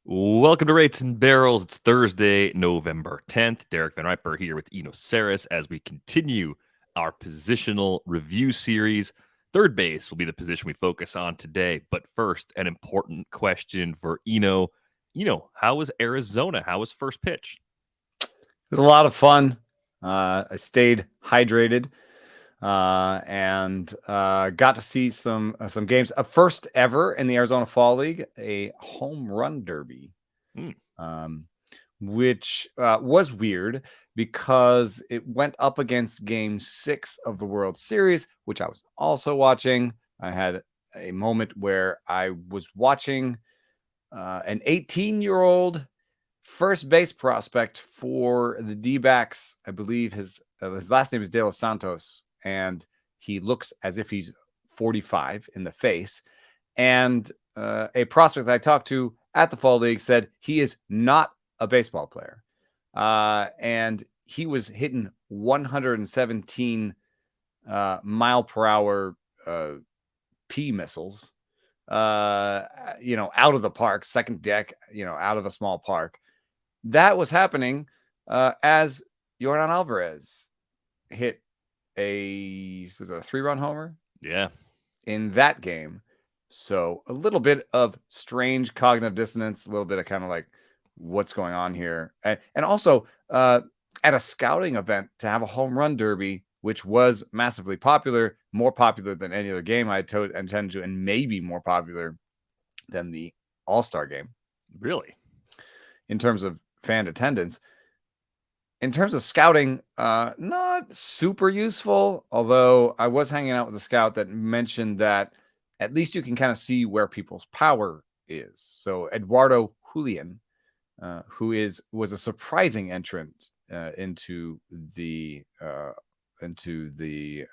Welcome to Rates and Barrels. It's Thursday, November 10th. Derek Van Riper here with Eno Saris as we continue our positional review series. Third base will be the position we focus on today. But first, an important question for Eno. How was Arizona? How was first pitch? It was a lot of fun. I stayed hydrated and got to see some games. First ever in the Arizona Fall League, a home run derby, which was weird because it went up against Game 6 of the World Series, which I was also watching. I had a moment where I was watching an 18-year-old first base prospect for the D-backs. I believe his last name is De Los Santos, and he looks as if he's 45 in the face. And a prospect that I talked to at the Fall League said he is not a baseball player. And he was hitting 117 mile per hour P missiles, out of the park, second deck, out of a small park. That was happening as Yordan Alvarez hit a 3-run homer? Yeah. In that game. So a little bit of strange cognitive dissonance, a little bit of kind of like what's going on here. And also at a scouting event to have a home run derby, which was massively popular, more popular than any other game I intended to, and maybe more popular than the All-Star game. Really? In terms of fan attendance. In terms of scouting, not super useful, although I was hanging out with a scout that mentioned that at least you can kind of see where people's power is. So Eduardo Julian, who was a surprising entrant into the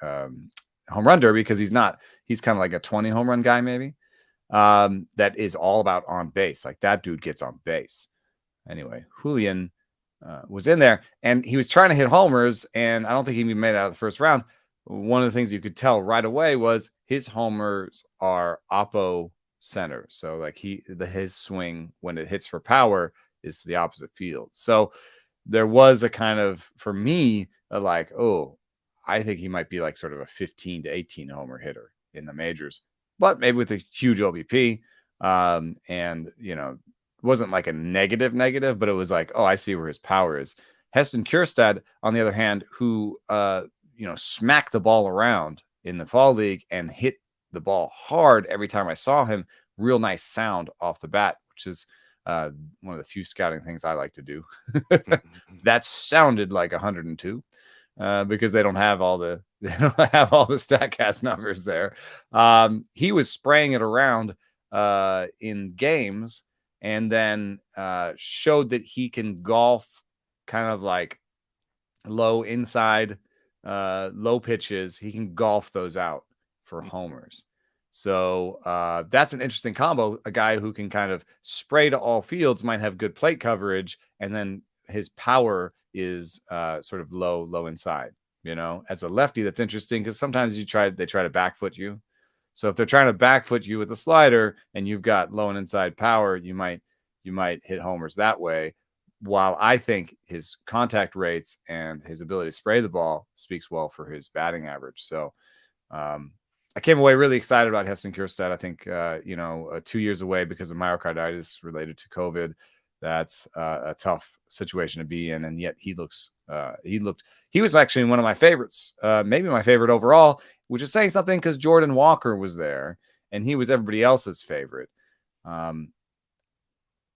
home run derby, because he's kind of like a 20 home run guy maybe, that is all about on base. Like that dude gets on base. Anyway, Julian was in there, and he was trying to hit homers, and I don't think he even made it out of the first round. One of the things you could tell right away was his homers are oppo center. So like his swing when it hits for power is to the opposite field. So there was a kind of, for me, like, oh, I think he might be like sort of a 15 to 18 homer hitter in the majors, but maybe with a huge OBP. And wasn't like a negative, but it was like, oh, I see where his power is. Heston Kjerstad, on the other hand, who smacked the ball around in the Fall League and hit the ball hard every time I saw him. Real nice sound off the bat, which is one of the few scouting things I like to do. That sounded like 102 because they don't have all the Statcast numbers there. He was spraying it around in games, and then showed that he can golf kind of like low inside, low pitches. He can golf those out for homers. So that's an interesting combo. A guy who can kind of spray to all fields, might have good plate coverage, and then his power is sort of low inside. As a lefty, that's interesting because sometimes they try to back foot you. So if they're trying to back foot you with a slider and you've got low and inside power, you might hit homers that way. While I think his contact rates and his ability to spray the ball speaks well for his batting average. So I came away really excited about Heston Kjerstad. I think 2 years away because of myocarditis related to COVID. That's a tough situation to be in, and yet he was actually one of my favorites, maybe my favorite overall, which is saying something because Jordan Walker was there and he was everybody else's favorite.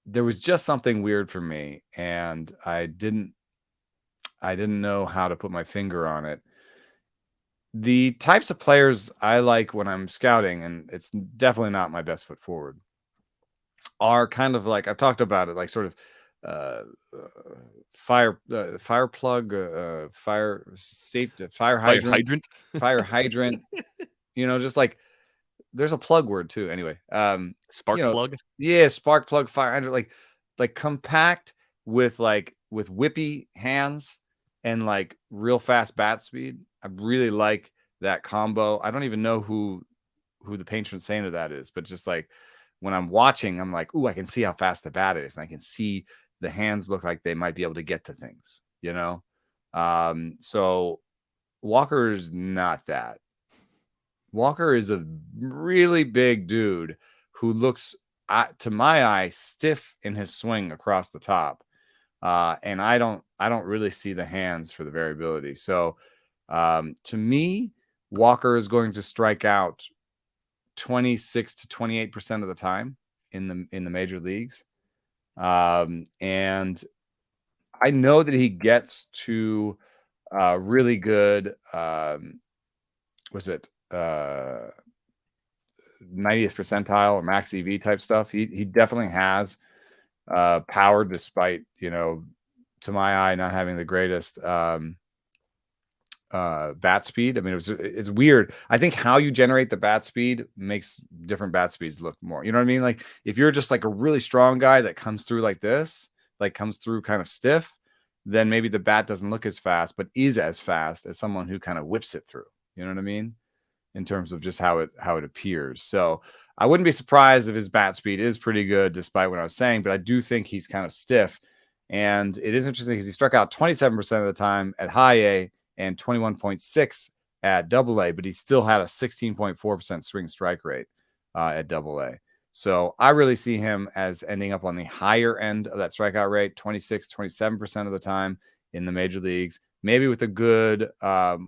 There was just something weird for me, and I didn't know how to put my finger on it. The types of players I like when I'm scouting, and it's definitely not my best foot forward, are kind of like, I've talked about it, like sort of fire plug, fire safety, fire hydrant, fire hydrant. Just like there's a plug word too. Anyway, spark plug. Yeah, spark plug, fire hydrant, like compact with whippy hands and like real fast bat speed. I really like that combo. I don't even know who the patron saint of that is, but just like when I'm watching, I'm like, ooh, I can see how fast the bat is, and I can see the hands look like they might be able to get to things, you know? So Walker's not that. Walker is a really big dude who looks, to my eye, stiff in his swing across the top. And I don't really see the hands for the variability. So to me, Walker is going to strike out 26 to 28% of the time in the major leagues. And I know that he gets to really good was it 90th percentile or max EV type stuff. He definitely has power, despite, to my eye, not having the greatest bat speed. I mean, it's weird. I think how you generate the bat speed makes different bat speeds look more, you know what I mean? Like if you're just like a really strong guy that comes through like this, like comes through kind of stiff, then maybe the bat doesn't look as fast, but is as fast as someone who kind of whips it through. You know what I mean? In terms of just how it appears. So I wouldn't be surprised if his bat speed is pretty good, despite what I was saying, but I do think he's kind of stiff. And it is interesting because he struck out 27% of the time at high A and 21.6 at double A, but he still had a 16.4% swing strike rate at double A. So I really see him as ending up on the higher end of that strikeout rate, 26, 27% of the time in the major leagues, maybe with a good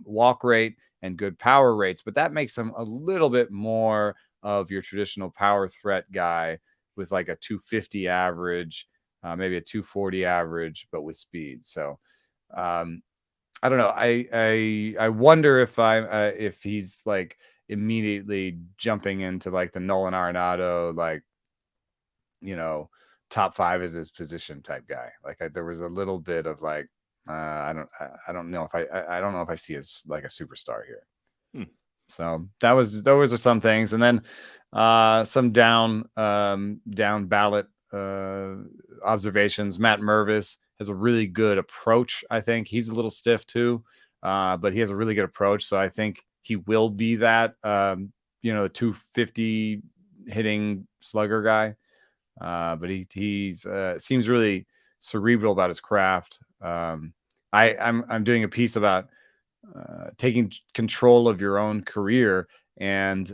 walk rate and good power rates, but that makes him a little bit more of your traditional power threat guy with like a 250 average, maybe a 240 average, but with speed. So I don't know. I wonder if he's like immediately jumping into like the Nolan Arenado, like, top 5 is his position type guy. Like there was a little bit of like, I don't know if I don't know if I see as like a superstar here. So those are some things, and then some down ballot observations. Matt Mervis has a really good approach. I think he's a little stiff too, but he has a really good approach. So I think he will be that the 250 hitting slugger guy. But he's seems really cerebral about his craft. I'm doing a piece about taking control of your own career, and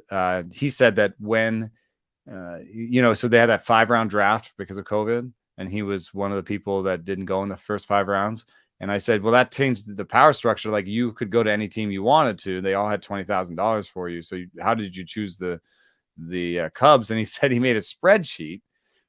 he said that when so they had that 5-round draft because of COVID, and he was one of the people that didn't go in the first 5 rounds. And I said, well, that changed the power structure. Like you could go to any team you wanted to. They all had $20,000 for you. So how did you choose the Cubs? And he said he made a spreadsheet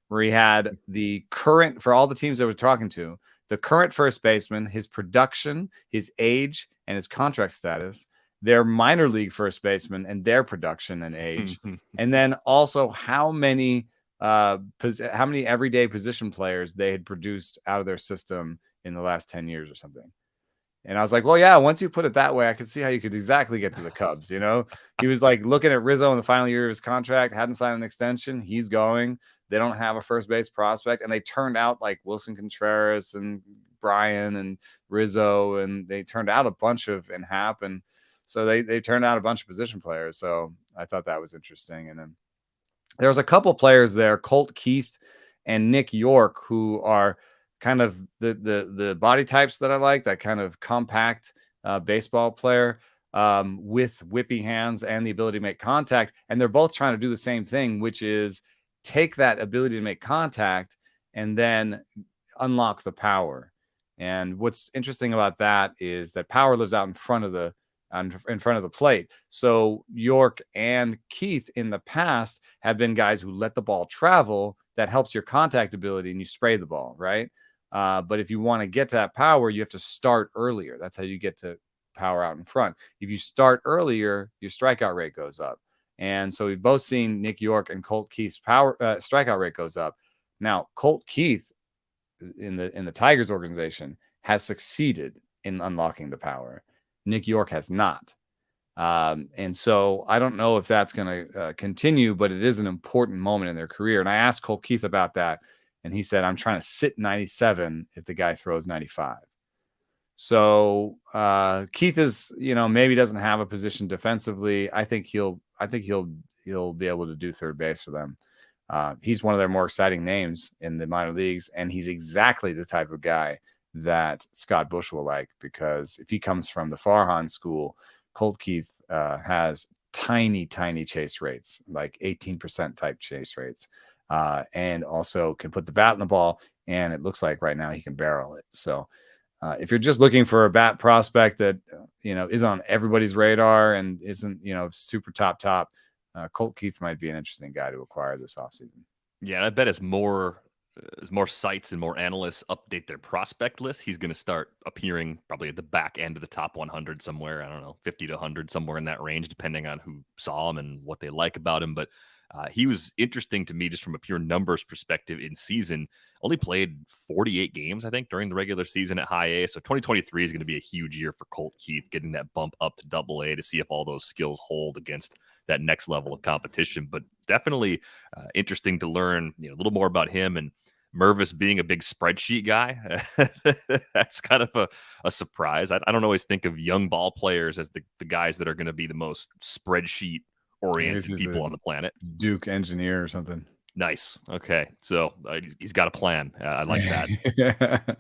where he had the current, for all the teams that we're talking to, the current first baseman, his production, his age, and his contract status, their minor league first baseman and their production and age, and then also how many everyday position players they had produced out of their system in the last 10 years or something. And I was like, well, yeah, once you put it that way, I could see how you could exactly get to the Cubs. He was like looking at Rizzo in the final year of his contract, hadn't signed an extension. He's going. They don't have a first base prospect. And they turned out like Wilson Contreras and Brian and Rizzo, and they turned out a bunch of, and Happ. And so they turned out a bunch of position players. So I thought that was interesting. And then there was a couple players there, Colt Keith and Nick York, who are kind of the body types that I like, that kind of compact baseball player with whippy hands and the ability to make contact. And they're both trying to do the same thing, which is take that ability to make contact and then unlock the power. And what's interesting about that is that power lives out in front of the plate. So York and Keith in the past have been guys who let the ball travel. That helps your contact ability, and you spray the ball, right? But if you want to get to that power, you have to start earlier. That's how you get to power out in front. If you start earlier, your strikeout rate goes up. And so we've both seen Nick York and Colt Keith's power strikeout rate goes up. Now, Colt Keith in the Tigers organization has succeeded in unlocking the power. Nick York has not. And so I don't know if that's going to continue, but it is an important moment in their career. And I asked Colt Keith about that, and he said, I'm trying to sit 97 if the guy throws 95. So Keith is, maybe doesn't have a position defensively. I think he'll be able to do third base for them. He's one of their more exciting names in the minor leagues, and he's exactly the type of guy that Scott Bush will like, because if he comes from the Farhan school, Colt Keith has tiny chase rates, like 18% type chase rates, and also can put the bat in the ball, and it looks like right now he can barrel it. So if you're just looking for a bat prospect that is on everybody's radar and isn't super top, Colt Keith might be an interesting guy to acquire this offseason. Yeah, and I bet as more sites and more analysts update their prospect list, he's going to start appearing probably at the back end of the top 100 somewhere. I don't know, 50 to 100, somewhere in that range, depending on who saw him and what they like about him. But he was interesting to me just from a pure numbers perspective in season. Only played 48 games, I think, during the regular season at high A. So 2023 is going to be a huge year for Colt Keith, getting that bump up to double A to see if all those skills hold against that next level of competition. But definitely interesting to learn a little more about him, and Mervis being a big spreadsheet guy. That's kind of a surprise. I don't always think of young ball players as the guys that are going to be the most spreadsheet oriented people on the planet. Duke engineer or something. Nice. Okay. So he's got a plan. I like that.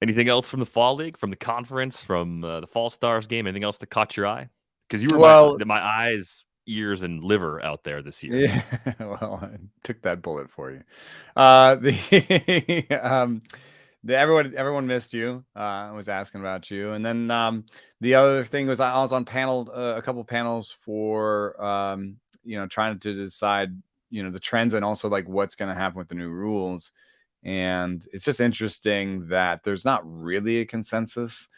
Anything else from the Fall League, from the conference, from the Fall Stars game? Anything else that caught your eye? Because you were my eyes, ears, and liver out there this year. Yeah, well, I took that bullet for you. Everyone missed you. Was asking about you, and then the other thing was I was on a couple panels for trying to decide the trends and also like what's going to happen with the new rules. And it's just interesting that there's not really a consensus.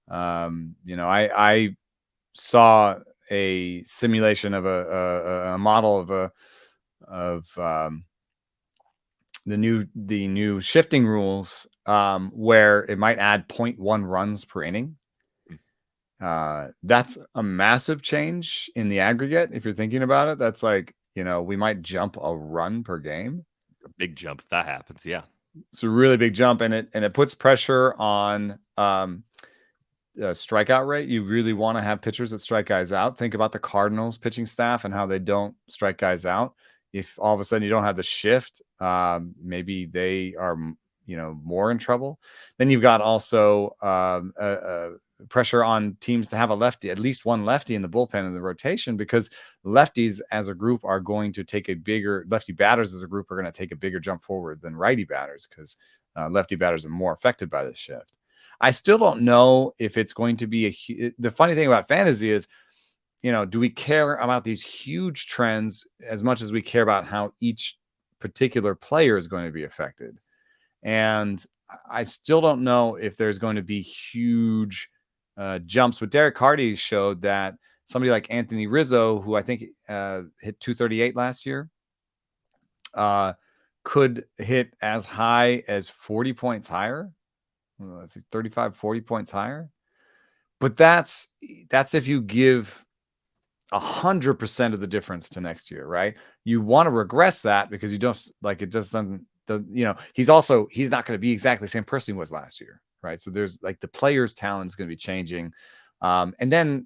I saw a simulation of a model of the new shifting rules, where it might add 0.1 runs per inning. That's a massive change in the aggregate. If you're thinking about it, that's like, we might jump a run per game. A big jump if that happens. Yeah. It's a really big jump, and it puts pressure on strikeout rate. You really want to have pitchers that strike guys out. Think about the Cardinals pitching staff and how they don't strike guys out. If all of a sudden you don't have the shift, maybe they are more in trouble. Then you've got also pressure on teams to have a lefty, at least one lefty in the bullpen in the rotation, because lefties as a group are going to take lefty batters as a group are going to take a bigger jump forward than righty batters, because lefty batters are more affected by this shift. I still don't know if it's going to be the funny thing about fantasy is, do we care about these huge trends as much as we care about how each particular player is going to be affected? And I still don't know if there's going to be huge jumps. But Derek Hardy showed that somebody like Anthony Rizzo, who I think hit 238 last year, could hit as high as 40 points higher. I think 35, 40 points higher. But that's if you give 100% of the difference to next year, right? You want to regress that because you don't like it. Just doesn't. He's not going to be exactly the same person he was last year, right? So there's like the player's talent is going to be changing, and then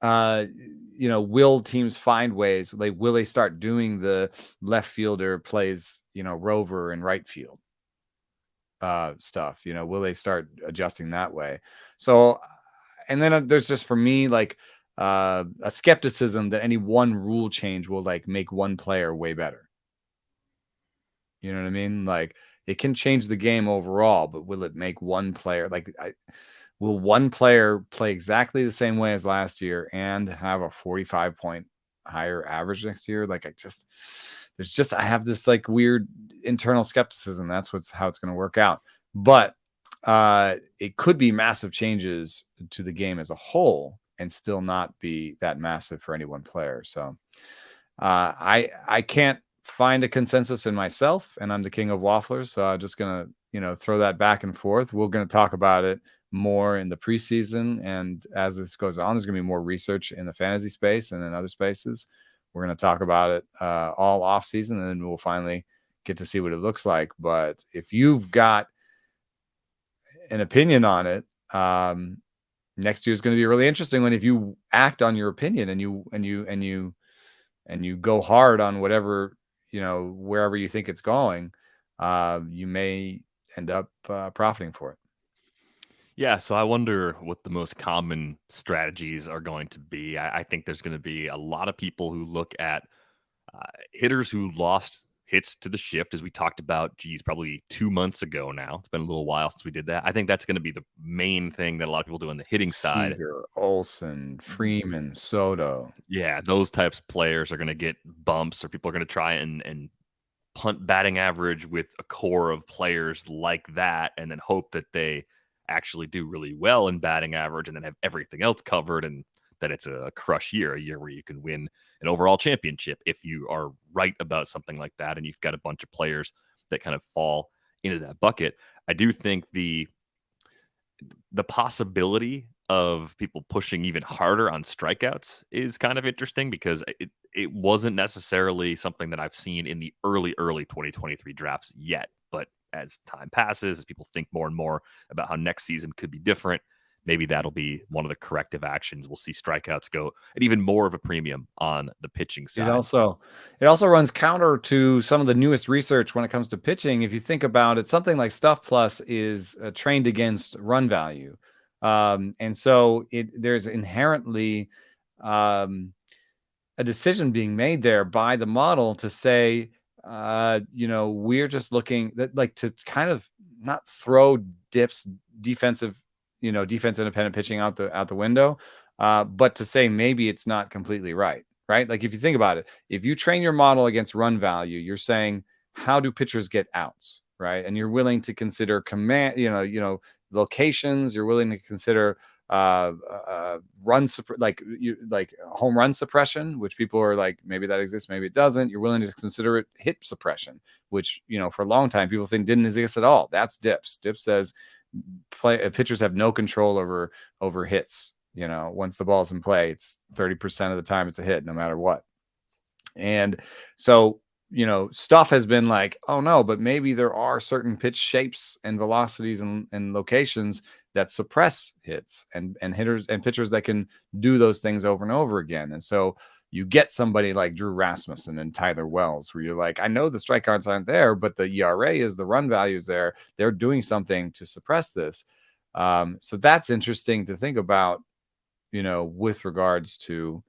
will teams find ways? Like, will they start doing the left fielder plays, rover and right field stuff? Will they start adjusting that way? So, and then there's just for me like a skepticism that any one rule change will like make one player way better. You know what I mean? Like, it can change the game overall, but will it make one player will one player play exactly the same way as last year and have a 45 point higher average next year? Like, I have this like weird internal skepticism. That's how it's going to work out. But it could be massive changes to the game as a whole and still not be that massive for any one player. So I can't find a consensus in myself, and I'm the king of wafflers. So I'm just going to, throw that back and forth. We're going to talk about it more in the preseason. And as this goes on, there's going to be more research in the fantasy space and in other spaces. We're going to talk about it all off season, and then we'll finally get to see what it looks like. But if you've got an opinion on it, next year is going to be really interesting if you act on your opinion and you and you go hard on whatever, wherever you think it's going, you may end up profiting for it. Yeah, so I wonder what the most common strategies are going to be. I think there's going to be a lot of people who look at hitters who lost hits to the shift, as we talked about, probably 2 months ago now. It's been a little while since we did that. I think that's going to be the main thing that a lot of people do on the hitting side. Seager, Olson, Freeman, Soto. Yeah, those types of players are going to get bumps, or people are going to try and punt batting average with a core of players like that, and then hope that they actually do really well in batting average and then have everything else covered, and that it's a crush year, a year where you can win an overall championship if you are right about something like that and you've got a bunch of players that kind of fall into that bucket. I do think the possibility of people pushing even harder on strikeouts is kind of interesting, because it wasn't necessarily something that I've seen in the early 2023 drafts yet. But as time passes, as people think more and more about how next season could be different, maybe that'll be one of the corrective actions. We'll see strikeouts go at even more of a premium on the pitching side. It also runs counter to some of the newest research when it comes to pitching. If you think about it, something like Stuff Plus is trained against run value, and so there's inherently a decision being made there by the model to say, we're just looking like to kind of not throw dips defensive independent pitching out the window, but to say maybe it's not completely right. Like if you think about it, if you train your model against run value, you're saying, how do pitchers get outs, right? And you're willing to consider command, locations. You're willing to consider like home run suppression, which people are like, maybe that exists, maybe it doesn't. You're willing to consider it hit suppression, which for a long time people think didn't exist at all. That's dips. Dips says pitchers have no control over hits. Once the ball's in play, it's 30% of the time it's a hit, no matter what. And so stuff has been like, oh no, but maybe there are certain pitch shapes and velocities and locations that suppress hits, and hitters and pitchers that can do those things over and over again. And so you get somebody like Drew Rasmussen and Tyler Wells, where you're like, I know the strikeouts aren't there, but the ERA is, the run values there. They're doing something to suppress this. So that's interesting to think about, with regards to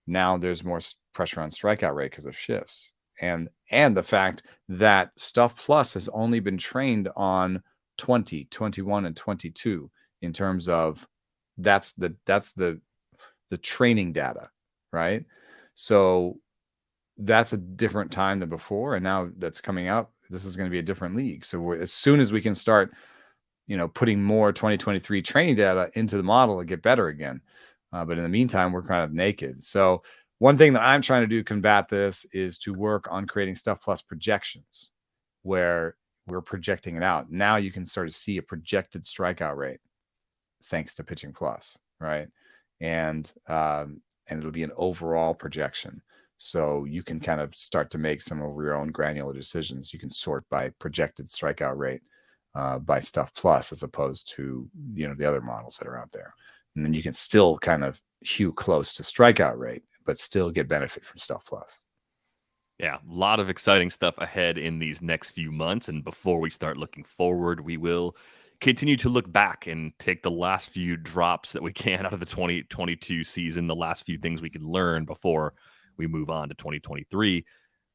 now there's more pressure on strikeout rate because of shifts. And the fact that Stuff Plus has only been trained on 20, 21, and 22 in terms of that's the training data, right? So that's a different time than before, and now that's coming out. This is going to be a different league. So as soon as we can start, putting more 2023 training data into the model, it'll get better again. But in the meantime, we're kind of naked. So one thing that I'm trying to do to combat this is to work on creating Stuff Plus projections, where we're projecting it out. Now you can start to see a projected strikeout rate thanks to Pitching Plus, right? And it'll be an overall projection. So you can kind of start to make some of your own granular decisions. You can sort by projected strikeout rate by Stuff Plus, as opposed to the other models that are out there. And then you can still kind of hew close to strikeout rate, but still get benefit from Stuff Plus. Yeah, a lot of exciting stuff ahead in these next few months. And before we start looking forward, we will continue to look back and take the last few drops that we can out of the 2022 season, the last few things we can learn before we move on to 2023.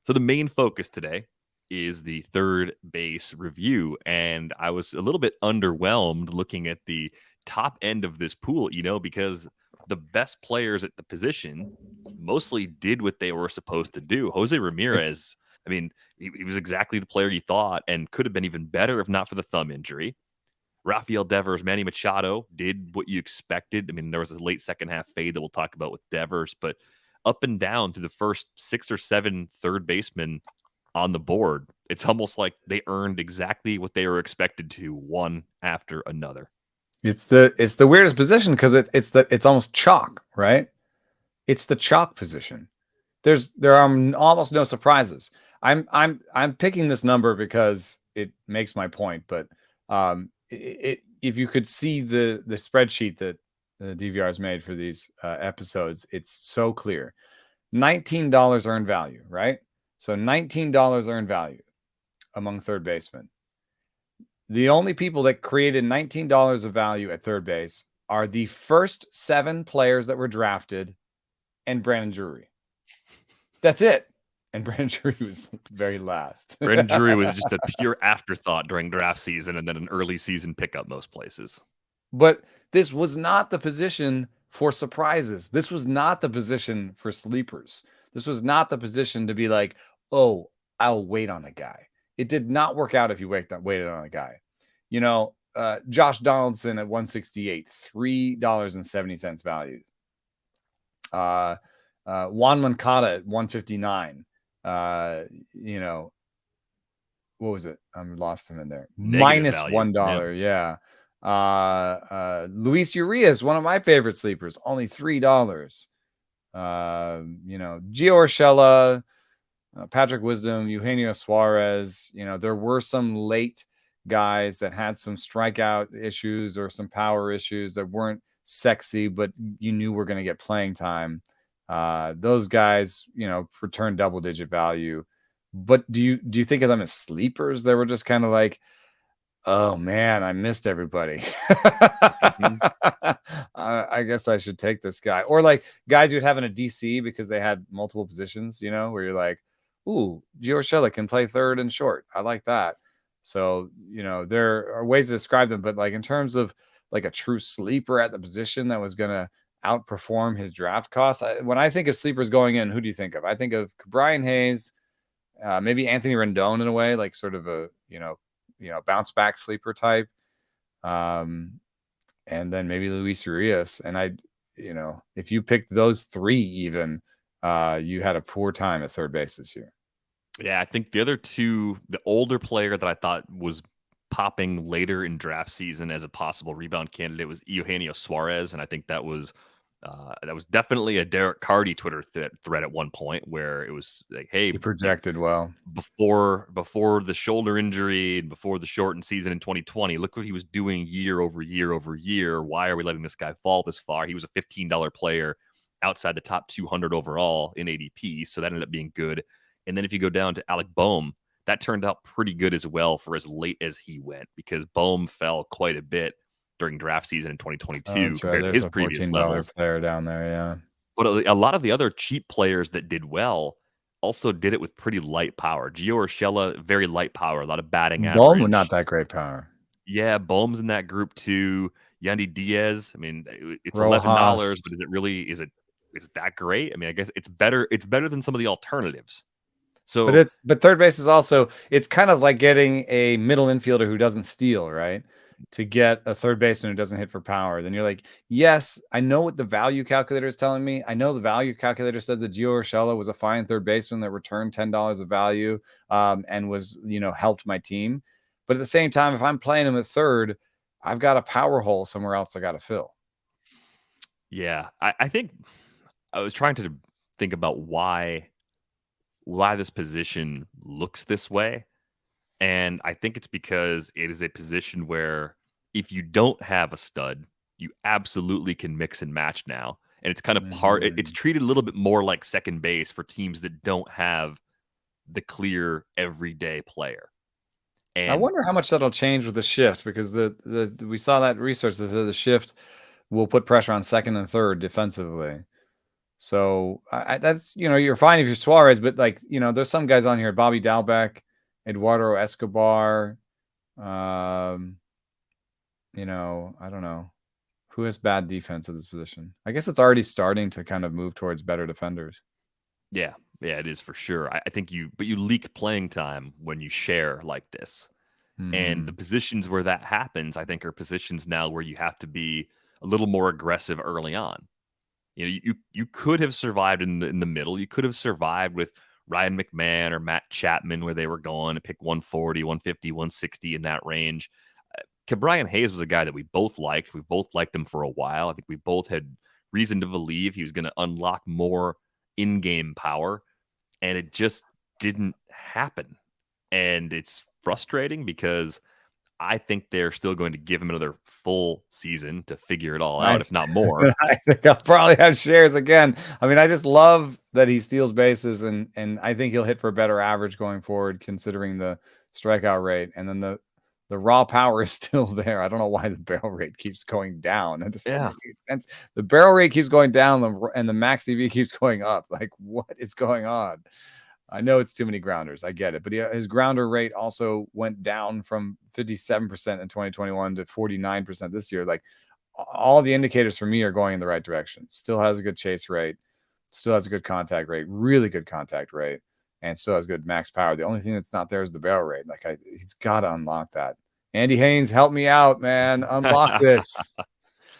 So the main focus today is the third base review. And I was a little bit underwhelmed looking at the top end of this pool, because the best players at the position mostly did what they were supposed to do. Jose Ramirez, he was exactly the player you thought, and could have been even better if not for the thumb injury. Rafael Devers, Manny Machado did what you expected. There was a late second half fade that we'll talk about with Devers, but up and down through the first 6 or 7 third basemen on the board, it's almost like they earned exactly what they were expected to, one after another. It's the weirdest position, because it's almost chalk, right? It's the chalk position. There are almost no surprises. I'm picking this number because it makes my point, but if you could see the spreadsheet that the DVR has made for these episodes, it's so clear. $19 earned value, right? So $19 earned value among third basemen. The only people that created $19 of value at third base are the first 7 players that were drafted and Brandon Drury. That's it. And Brandon Drury was very last. Brandon Drury was just a pure afterthought during draft season and then an early season pickup most places. But this was not the position for surprises. This was not the position for sleepers. This was not the position to be like, oh, I'll wait on a guy. It did not work out if you waited on a guy. Josh Donaldson at 168, $3.70 value. Juan Moncada at 159. What was it? I'm lost him in there. Negative -$1. Yeah. Luis Urias, one of my favorite sleepers, only $3. Gio Urshela, Patrick Wisdom, Eugenio Suarez. There were some late guys that had some strikeout issues or some power issues that weren't sexy, but you knew we're going to get playing time. Those guys, returned double-digit value. But do you think of them as sleepers? They were just kind of like, oh man, I missed everybody. Mm-hmm. I guess I should take this guy. Or like guys you'd have in a DC because they had multiple positions, where you're like, ooh, Gio Urshela can play third and short. I like that. So, there are ways to describe them, but like in terms of like a true sleeper at the position that was going to outperform his draft costs. When I think of sleepers going in, who do you think of? I think of Brian Hayes, maybe Anthony Rendon in a way, like sort of a, bounce back sleeper type. And then maybe Luis Urias. And if you picked those 3 even, you had a poor time at third base this year. Yeah, I think the other 2, the older player that I thought was popping later in draft season as a possible rebound candidate was Eugenio Suarez, and I think that was definitely a Derek Carty Twitter thread at one point where it was like, hey, he projected well before the shoulder injury and before the shortened season in 2020. Look what he was doing year over year over year. Why are we letting this guy fall this far? He was a $15 player outside the top 200 overall in ADP, so that ended up being good. And then if you go down to Alec Boehm, that turned out pretty good as well for as late as he went, because Boehm fell quite a bit during draft season in 2022 compared to his previous levels. Player down there, yeah. But a lot of the other cheap players that did well also did it with pretty light power. Gio Urshela, very light power, a lot of batting average. Boehm, not that great power. Yeah, Boehm's in that group too. Yandy Diaz. I mean, it's Rojas. $11, but is it really? Is it that great? I mean, I guess it's better. It's better than some of the alternatives. So, but third base is also, it's kind of like getting a middle infielder who doesn't steal, right? To get a third baseman who doesn't hit for power. Then you're like, yes, I know what the value calculator is telling me. I know the value calculator says that Gio Urshela was a fine third baseman that returned $10 of value and was, helped my team. But at the same time, if I'm playing him at third, I've got a power hole somewhere else I got to fill. Yeah, I think I was trying to think about why this position looks this way. And I think it's because it is a position where if you don't have a stud, you absolutely can mix and match now. And it's kind of it's treated a little bit more like second base for teams that don't have the clear everyday player. And I wonder how much that'll change with the shift, because we saw that research that said the shift will put pressure on second and third defensively. So that's, you're fine if you're Suarez, but there's some guys on here, Bobby Dalbec, Eduardo Escobar. I don't know who has bad defense at this position. I guess it's already starting to kind of move towards better defenders. Yeah, it is for sure. I think you leak playing time when you share like this. And the positions where that happens, I think, are positions now where you have to be a little more aggressive early on. You could have survived in the middle. You could have survived with Ryan McMahon or Matt Chapman, where they were going to pick 140, 150, 160 in that range. Brian Hayes was a guy that we both liked. We both liked him for a while. I think we both had reason to believe he was going to unlock more in-game power, and it just didn't happen. And it's frustrating because I think they're still going to give him another full season to figure it all out, Nice. if not more. I think I'll probably have shares again. I mean, I just love that he steals bases, and I think he'll hit for a better average going forward, considering the strikeout rate. And then the raw power is still there. I don't know why the barrel rate keeps going down. That doesn't make any sense. The barrel rate keeps going down, and the max EV keeps going up. Like, what is going on? I know it's too many grounders. I get it. But his grounder rate also went down from 57% in 2021 to 49% this year. Like, all the indicators for me are going in the right direction. Still has a good chase rate, still has a good contact rate, really good contact rate, and still has good max power. The only thing that's not there is the barrel rate. Like, he's got to unlock that. Andy Haynes, help me out, man. Unlock this.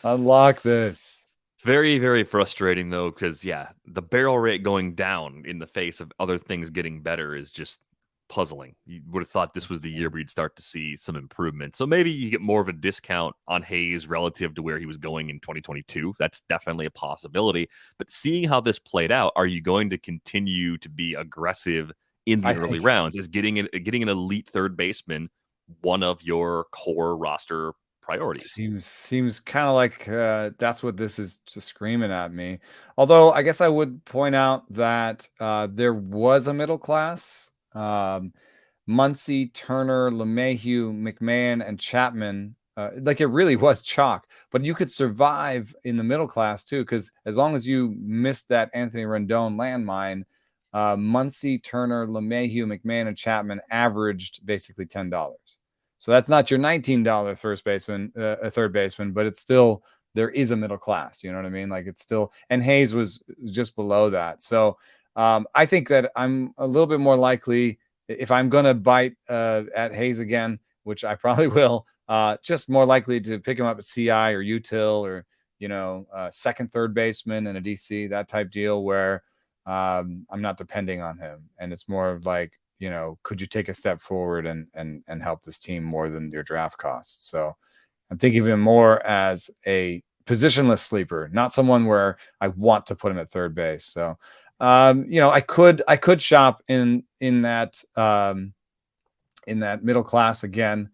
Unlock this. Very, very frustrating, though, because, the barrel rate going down in the face of other things getting better is just puzzling. You would have thought this was the year where you'd start to see some improvement. So maybe you get more of a discount on Hayes relative to where he was going in 2022. That's definitely a possibility. But seeing how this played out, are you going to continue to be aggressive in the early rounds? Is getting an elite third baseman one of your core roster priorities? Seems kind of like that's what this is just screaming at me. Although I guess I would point out that there was a middle class. Muncy, Turner, LeMahieu, McMahon, and Chapman. Like, it really was chalk, but you could survive in the middle class too, because as long as you missed that Anthony Rendon landmine, Muncy, Turner, LeMahieu, McMahon, and Chapman averaged basically $10. So that's not your $19 third baseman, but it's still, there is a middle class. You know what I mean? Like, it's still, and Hayes was just below that. So I think that I'm a little bit more likely, if I'm going to bite at Hayes again, which I probably will, just more likely to pick him up at CI or util or, second, third baseman and a DC, that type deal where I'm not depending on him. And it's more of like, could you take a step forward and help this team more than your draft costs? So I'm thinking of him more as a positionless sleeper, not someone where I want to put him at third base. So, I could shop in that middle class again.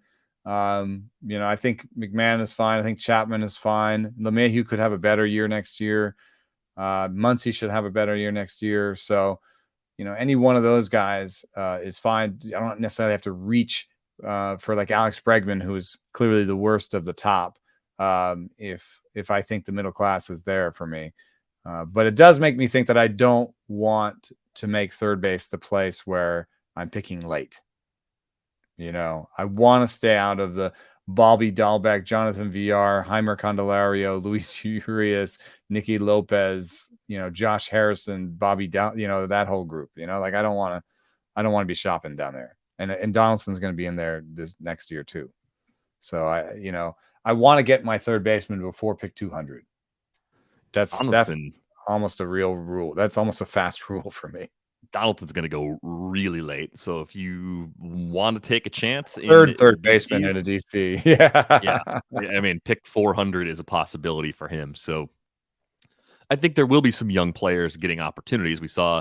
I think McMahon is fine. I think Chapman is fine. LeMahieu could have a better year next year. Muncy should have a better year next year. So, any one of those guys is fine. I don't necessarily have to reach for like Alex Bregman, who is clearly the worst of the top, if I think the middle class is there for me. But it does make me think that I don't want to make third base the place where I'm picking late. I want to stay out of the Bobby Dahlbeck, Jonathan VR, Heimer Candelario, Luis Urias, Nicky Lopez, Josh Harrison, Bobby that whole group. Like, I don't want to be shopping down there. And Donaldson's going to be in there this next year too. So I want to get my third baseman before pick 200. That's almost a real rule. That's almost a fast rule for me. Donaldson's going to go really late. So if you want to take a chance third baseman in a DC. Yeah. I mean, pick 400 is a possibility for him. So I think there will be some young players getting opportunities. We saw,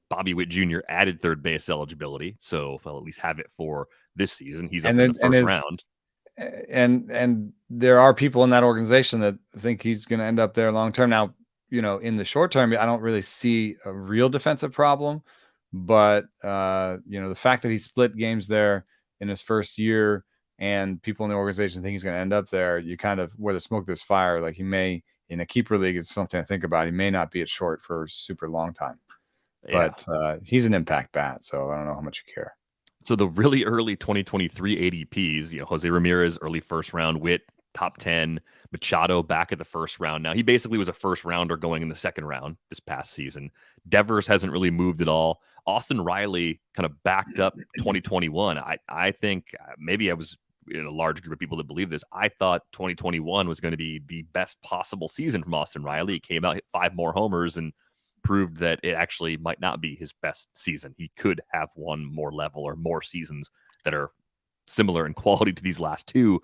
Bobby Witt Jr. added third base eligibility. So they'll at least have it for this season. He's up in the first round. And there are people in that organization that think he's going to end up there long term. Now, in the short term, I don't really see a real defensive problem, but the fact that he split games there in his first year and people in the organization think he's going to end up there, you kind of, where the smoke, there's fire. Like, he may, in a keeper league, it's something to think about. He may not be at short for a super long time, but he's an impact bat. So I don't know how much you care. So the really early 2023 ADPs, Jose Ramirez, early first round, Witt, top 10, Machado back at the first round. Now, he basically was a first rounder going in the second round this past season. Devers hasn't really moved at all. Austin Riley kind of backed up 2021. I think maybe I was in a large group of people that believe this. I thought 2021 was going to be the best possible season from Austin Riley. He came out, hit 5 more homers, and proved that it actually might not be his best season. He could have one more level or more seasons that are similar in quality to these last two.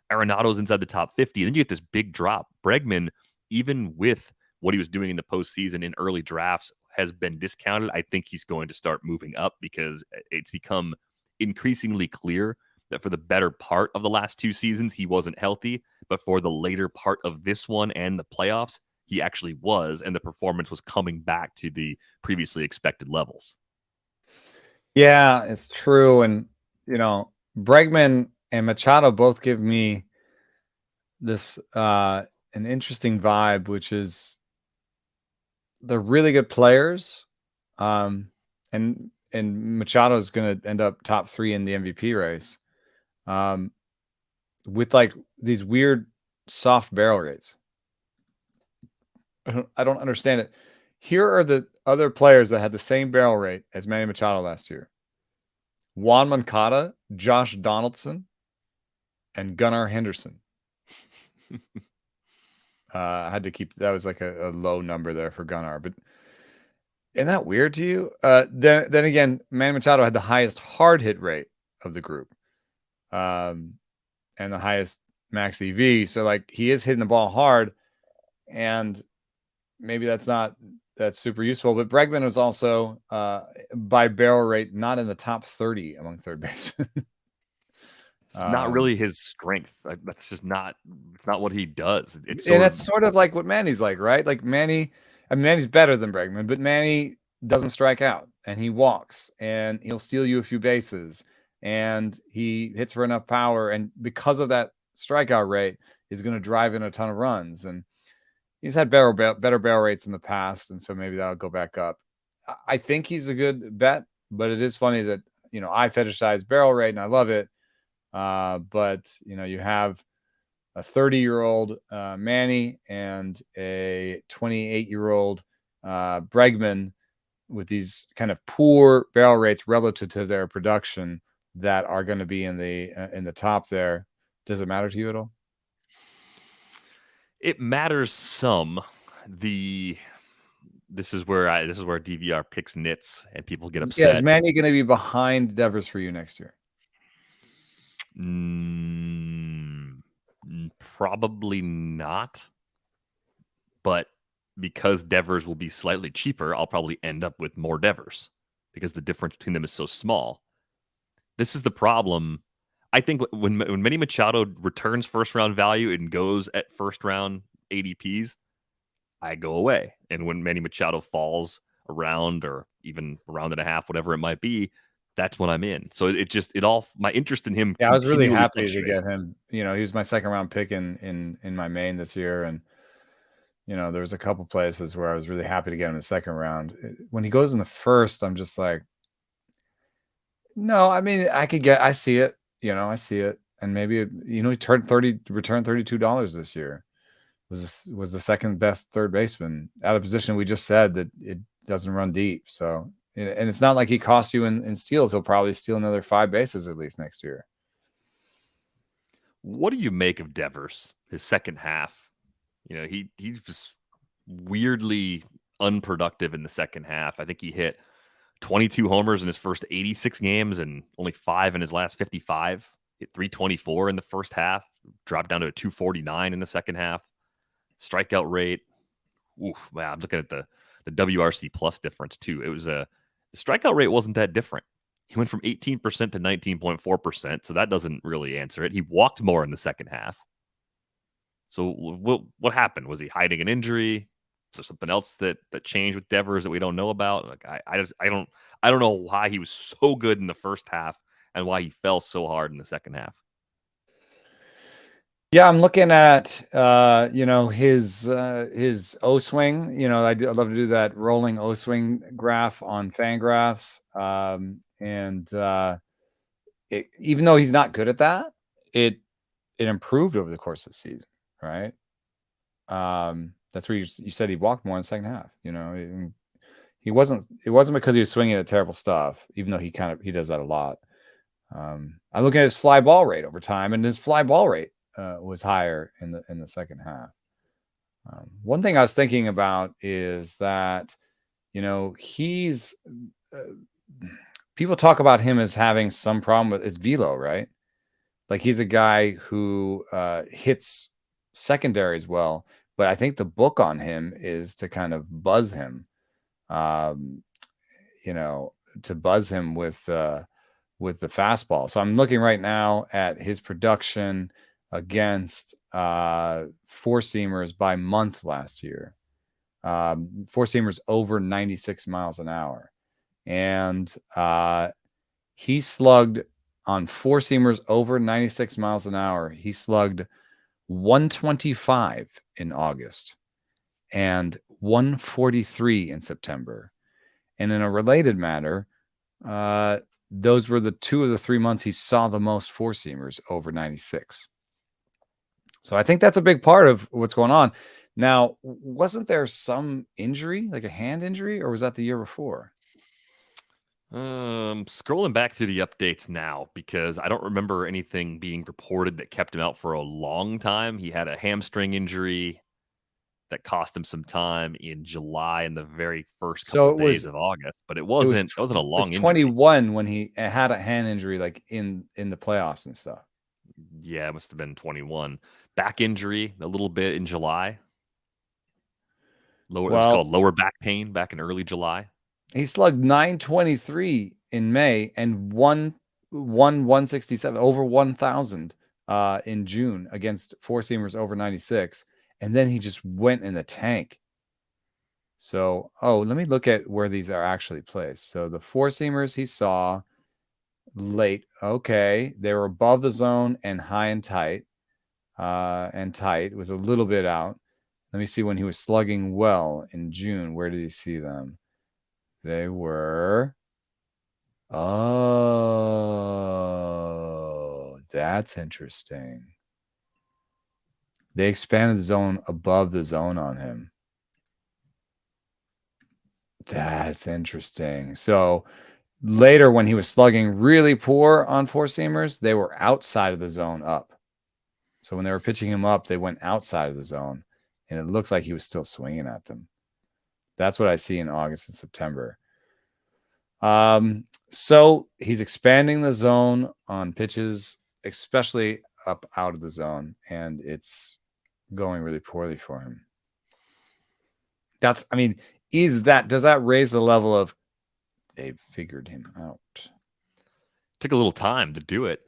Arenado's inside the top 50. And then you get this big drop. Bregman, even with what he was doing in the postseason in early drafts, has been discounted. I think he's going to start moving up because it's become increasingly clear that for the better part of the last 2 seasons, he wasn't healthy, but for the later part of this one and the playoffs, he actually was, and the performance was coming back to the previously expected levels. Yeah, it's true. And, Bregman and Machado both give me this an interesting vibe, which is they're really good players. And Machado is going to end up top 3 in the MVP race. With like these weird soft barrel rates. I don't understand it. Here are the other players that had the same barrel rate as Manny Machado last year: Juan Moncada, Josh Donaldson, and Gunnar Henderson. I had to keep that was like a low number there for Gunnar, but isn't that weird to you? Then again, Manny Machado had the highest hard hit rate of the group, and the highest max EV. So like he is hitting the ball hard, and maybe that's super useful. But Bregman was also by barrel rate not in the top 30 among third basemen. It's not really his strength. That's just not. It's not what he does. And that's sort of like what Manny's like, right? Like Manny's better than Bregman, but Manny doesn't strike out, and he walks, and he'll steal you a few bases, and he hits for enough power, and because of that strikeout rate, is going to drive in a ton of runs. And he's had better barrel rates in the past, and so maybe that'll go back up. I think he's a good bet, but it is funny that I fetishize barrel rate, and I love it. But you have a 30-year-old Manny and a 28-year-old Bregman with these kind of poor barrel rates relative to their production that are going to be in the top there. Does it matter to you at all? It matters some. This is where DVR picks nits and people get upset. Yeah, is Manny going to be behind Devers for you next year? Probably not. But because Devers will be slightly cheaper, I'll probably end up with more Devers because the difference between them is so small. This is the problem. I think when Manny Machado returns first round value and goes at first round ADPs, I go away. And when Manny Machado falls around or even a round and a half, whatever it might be, that's when I'm in. So my interest in him. Yeah, I was really happy to get him. He was my second round pick in my main this year. And, there was a couple places where I was really happy to get him in the second round. When he goes in the first, I'm just like, no, I mean, I see it, I see it. And maybe, he returned $32 this year. Was the second best third baseman out of position. We just said that it doesn't run deep. So, and it's not like he costs you in steals. He'll probably steal another 5 bases at least next year. What do you make of Devers? His second half, he was weirdly unproductive in the second half. I think he hit 22 homers in his first 86 games and only 5 in his last 55. Hit 324 in the first half, dropped down to a 249 in the second half. Strikeout rate. Oof, wow, I'm looking at the WRC plus difference too. It was the strikeout rate wasn't that different. He went from 18% to 19.4%, so that doesn't really answer it. He walked more in the second half. So what happened? Was he hiding an injury? Is there something else that changed with Devers that we don't know about? Like I don't know why he was so good in the first half and why he fell so hard in the second half. Yeah, I'm looking at his O swing. I love to do that rolling O swing graph on Fangraphs. Even though he's not good at that, it improved over the course of the season, right? That's where you said he walked more in the second half. It wasn't because he was swinging at terrible stuff, even though he does that a lot. I'm looking at his fly ball rate over time, and his fly ball rate was higher in the second half. One thing I was thinking about is that, he's people talk about him as having some problem with his velo, right? Like he's a guy who hits secondaries well, but I think the book on him is to kind of buzz him, to buzz him with with the fastball. So I'm looking right now at his production against four seamers by month last year. Four seamers over 96 miles an hour. And he slugged on four seamers over 96 miles an hour. He slugged 125 in August and 143 in September. And in a related matter, those were the 2 of the 3 months he saw the most four seamers over 96. So I think that's a big part of what's going on. Now, wasn't there some injury, like a hand injury, or was that the year before? Scrolling back through the updates now because I don't remember anything being reported that kept him out for a long time. He had a hamstring injury that cost him some time in July and the very first So couple it was days of August, but it it was wasn't a it was long injury. 21 when he had a hand injury, like in the playoffs and stuff. Yeah, it must have been 21. Back injury a little bit in July. It was Well, called lower back pain back in early July. he slugged 923 in May and won 167 over 1,000 in June against four seamers over 96, and then he just went in the tank. So, let me look at where these are actually placed. So the four seamers he saw late, okay, they were above the zone and high and tight with a little bit out. Let me see when he was slugging well in June. Where did he see them? They were. Oh, that's interesting. They expanded the zone above the zone on him. That's interesting. So later, when he was slugging really poor on four seamers, they were outside of the zone up. So when they were pitching him up, they went outside of the zone, and it looks like he was still swinging at them. That's what I see in August and September. So he's expanding the zone on pitches, especially up out of the zone, and it's going really poorly for him. Does that raise the level of they've figured him out? Took a little time to do it.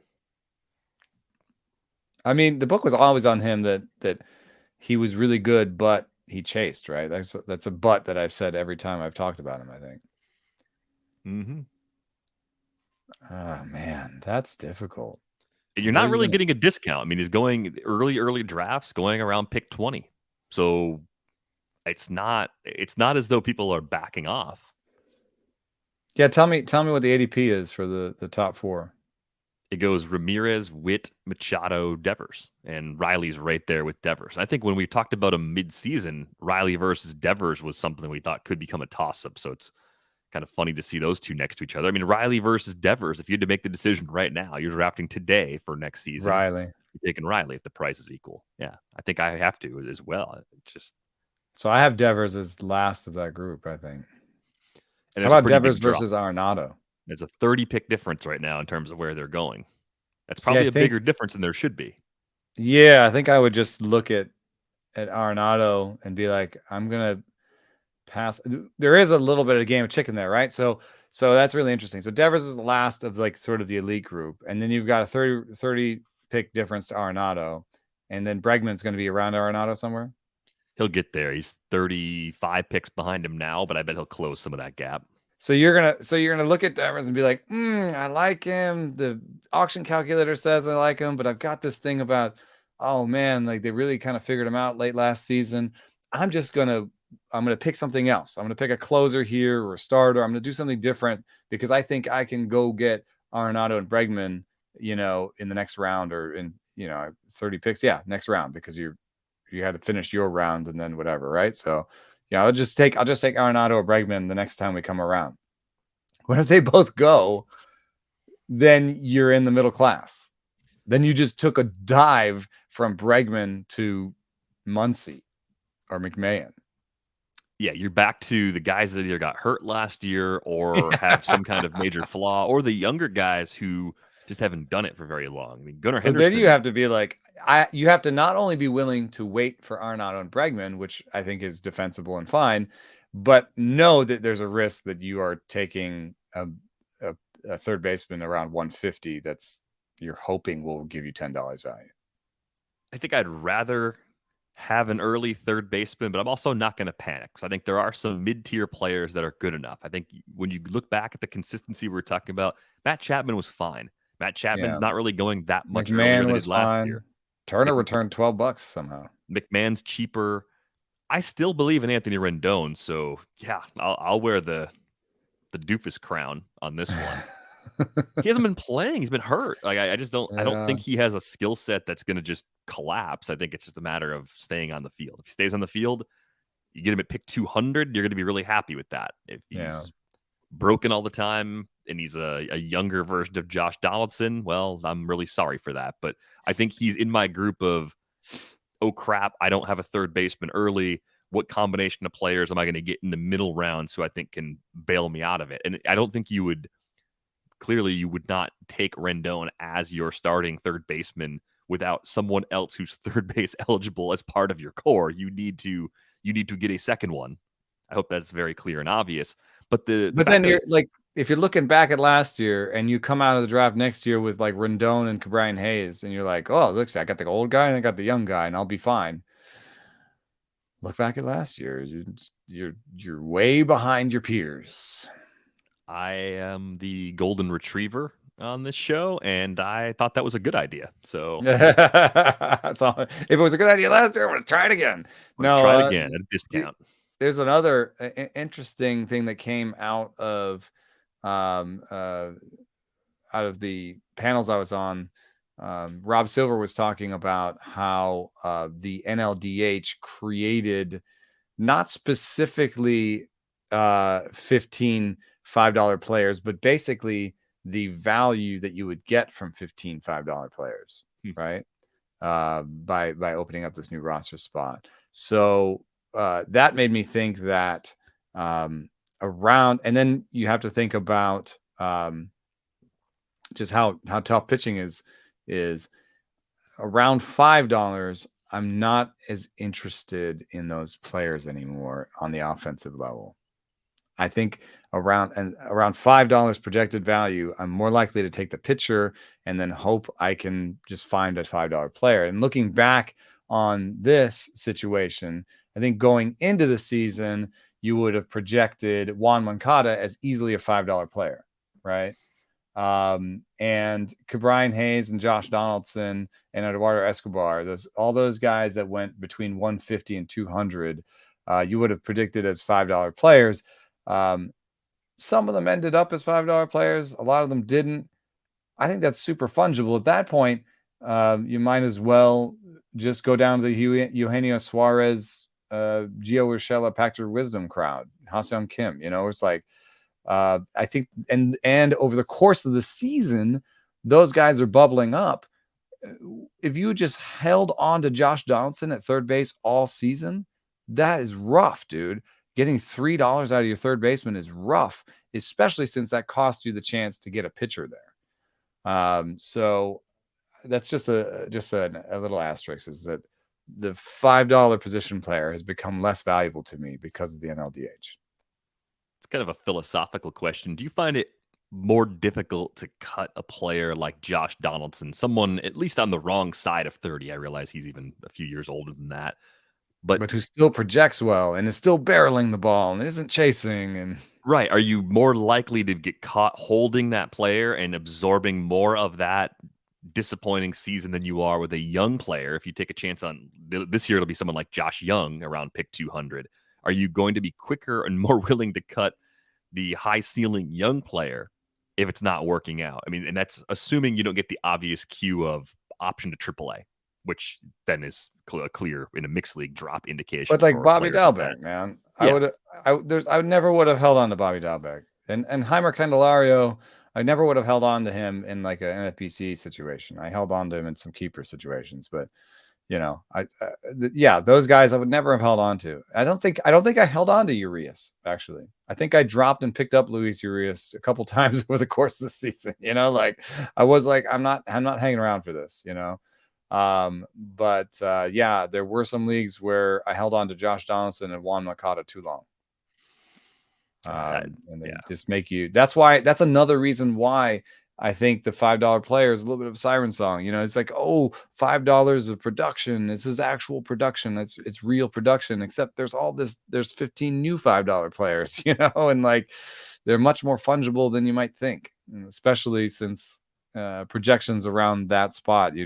I mean, the book was always on him that he was really good, but he chased, right? That's a but that I've said every time I've talked about him, I think. Mm-hmm. Oh man, that's difficult. And you're not really getting a discount. I mean, he's going early drafts, going around pick 20. So it's not as though people are backing off. Yeah, tell me what the ADP is for the top four. It goes Ramirez, Witt, Machado, Devers, and Riley's right there with Devers. I think when we talked about him mid-season, Riley versus Devers was something we thought could become a toss-up. So it's kind of funny to see those two next to each other. I mean, Riley versus Devers, if you had to make the decision right now, you're drafting today for next season. Riley. You're taking Riley if the price is equal. Yeah, I think I have to as well. It's just. So I have Devers as last of that group, I think. And How about Devers versus Arenado? There's a 30 pick difference right now in terms of where they're going. That's probably a bigger difference than there should be. Yeah, I think I would just look at Arenado and be like, I'm gonna pass. There is a little bit of a game of chicken there, right? So that's really interesting. So Devers is the last of like sort of the elite group, and then you've got a 30 pick difference to Arenado, and then Bregman's going to be around Arenado somewhere. He'll get there. He's 35 picks behind him now, but I bet he'll close some of that gap. So you're gonna look at Devers and be like, I like him. The auction calculator says I like him, but I've got this thing about, oh man, like they really kind of figured him out late last season. I'm gonna pick something else. I'm gonna pick a closer here or a starter. I'm gonna do something different because I think I can go get Arenado and Bregman, in the next round or in 30 picks. Yeah, next round because you had to finish your round and then whatever, right? So. Yeah, I'll just take Arenado or Bregman the next time we come around. What if they both go? Then you're in the middle class. Then you just took a dive from Bregman to Muncy or McMahon. Yeah, you're back to the guys that either got hurt last year or have some kind of major flaw, or the younger guys who just haven't done it for very long. I mean, Gunnar Henderson. Then you have to be like, you have to not only be willing to wait for Arenado and Bregman, which I think is defensible and fine, but know that there's a risk that you are taking a a third baseman around 150 that's you're hoping will give you $10 value. I think I'd rather have an early third baseman, but I'm also not going to panic because I think there are some mid-tier players that are good enough. I think when you look back at the consistency we were talking about, Matt Chapman was fine. Matt Chapman's Yeah. not really going that much earlier McMahon than he was did last year. fine. Turner Mc- returned $12 somehow. McMahon's cheaper. I still believe in Anthony Rendon, so yeah, I'll wear the doofus crown on this one. He hasn't been playing. He's been hurt. Like I just don't. I don't Yeah. think he has a skill set that's going to just collapse. I think it's just a matter of staying on the field. If he stays on the field, you get him at pick 200. You're going to be really happy with that. If Yeah. he's broken all the time and he's a younger version of Josh Donaldson, well, I'm really sorry for that. But I think he's in my group of, oh crap, I don't have a third baseman early. What combination of players am I going to get in the middle rounds who I think can bail me out of it? And I don't think you would. Clearly, you would not take Rendon as your starting third baseman without someone else who's third base eligible as part of your core. You need to get a second one. I hope that's very clear and obvious. But the But fact then that you're like, if you're looking back at last year and you come out of the draft next year with like Rendon and Brian Hayes, and you're like, oh, looks, I got the old guy and I got the young guy, and I'll be fine. Look back at last year. You're way behind your peers. I am the golden retriever on this show, and I thought that was a good idea. So That's all. If it was a good idea last year, I'm going to try it again. I'm going to try it again at a discount. There's another interesting thing that came out of the panels I was on. Rob Silver was talking about how the NLDH created not specifically 15 $5 players, but basically the value that you would get from 15 $5 players, right? By opening up this new roster spot. So that made me think that around, and then you have to think about just how tough pitching is around $5. I'm not as interested in those players anymore on the offensive level. I think around $5 projected value, I'm more likely to take the pitcher and then hope I can just find a $5 player. And looking back on this situation, I think going into the season, you would have projected Juan Moncada as easily a $5 player, right? And Brian Hayes and Josh Donaldson and Eduardo Escobar, all those guys that went between 150 and 200, you would have predicted as $5 players. Some of them ended up as $5 players. A lot of them didn't. I think that's super fungible. At that point, you might as well just go down to the Eugenio Suarez, Gio Urshela, Pachter Wisdom crowd, Ha-Seong Kim. It's like, I think, and over the course of the season, those guys are bubbling up. If you just held on to Josh Donaldson at third base all season, that is rough, dude. Getting $3 out of your third baseman is rough, especially since that cost you the chance to get a pitcher there. So that's just a little asterisk, is that the $5 position player has become less valuable to me because of the NLDH. It's kind of a philosophical question. Do you find it more difficult to cut a player like Josh Donaldson, someone at least on the wrong side of 30? I realize he's even a few years older than that. But who still projects well and is still barreling the ball and isn't chasing. And right. Are you more likely to get caught holding that player and absorbing more of that disappointing season than you are with a young player? If you take a chance on this year, it'll be someone like Josh Young around pick 200. Are you going to be quicker and more willing to cut the high ceiling young player if it's not working out? I mean, and that's assuming you don't get the obvious cue of option to AAA, which then is clear in a mixed league drop indication. But like Bobby Dalbec, man, yeah. I never would have held on to Bobby Dalbec, and Heimer Candelario. I never would have held on to him in like an NFBC situation. I held on to him in some keeper situations, but those guys I would never have held on to. I don't think I held on to Urias, actually. I think I dropped and picked up Luis Urias a couple times over the course of the season. Like I was like, I'm not hanging around for this, But there were some leagues where I held on to Josh Donaldson and Juan Moncada too long. And they Yeah. just make you. That's another reason why I think the $5 player is a little bit of a siren song. It's like, oh, $5 of production. This is actual production. It's real production. Except there's 15 new $5 players, and like they're much more fungible than you might think, especially since projections around that spot.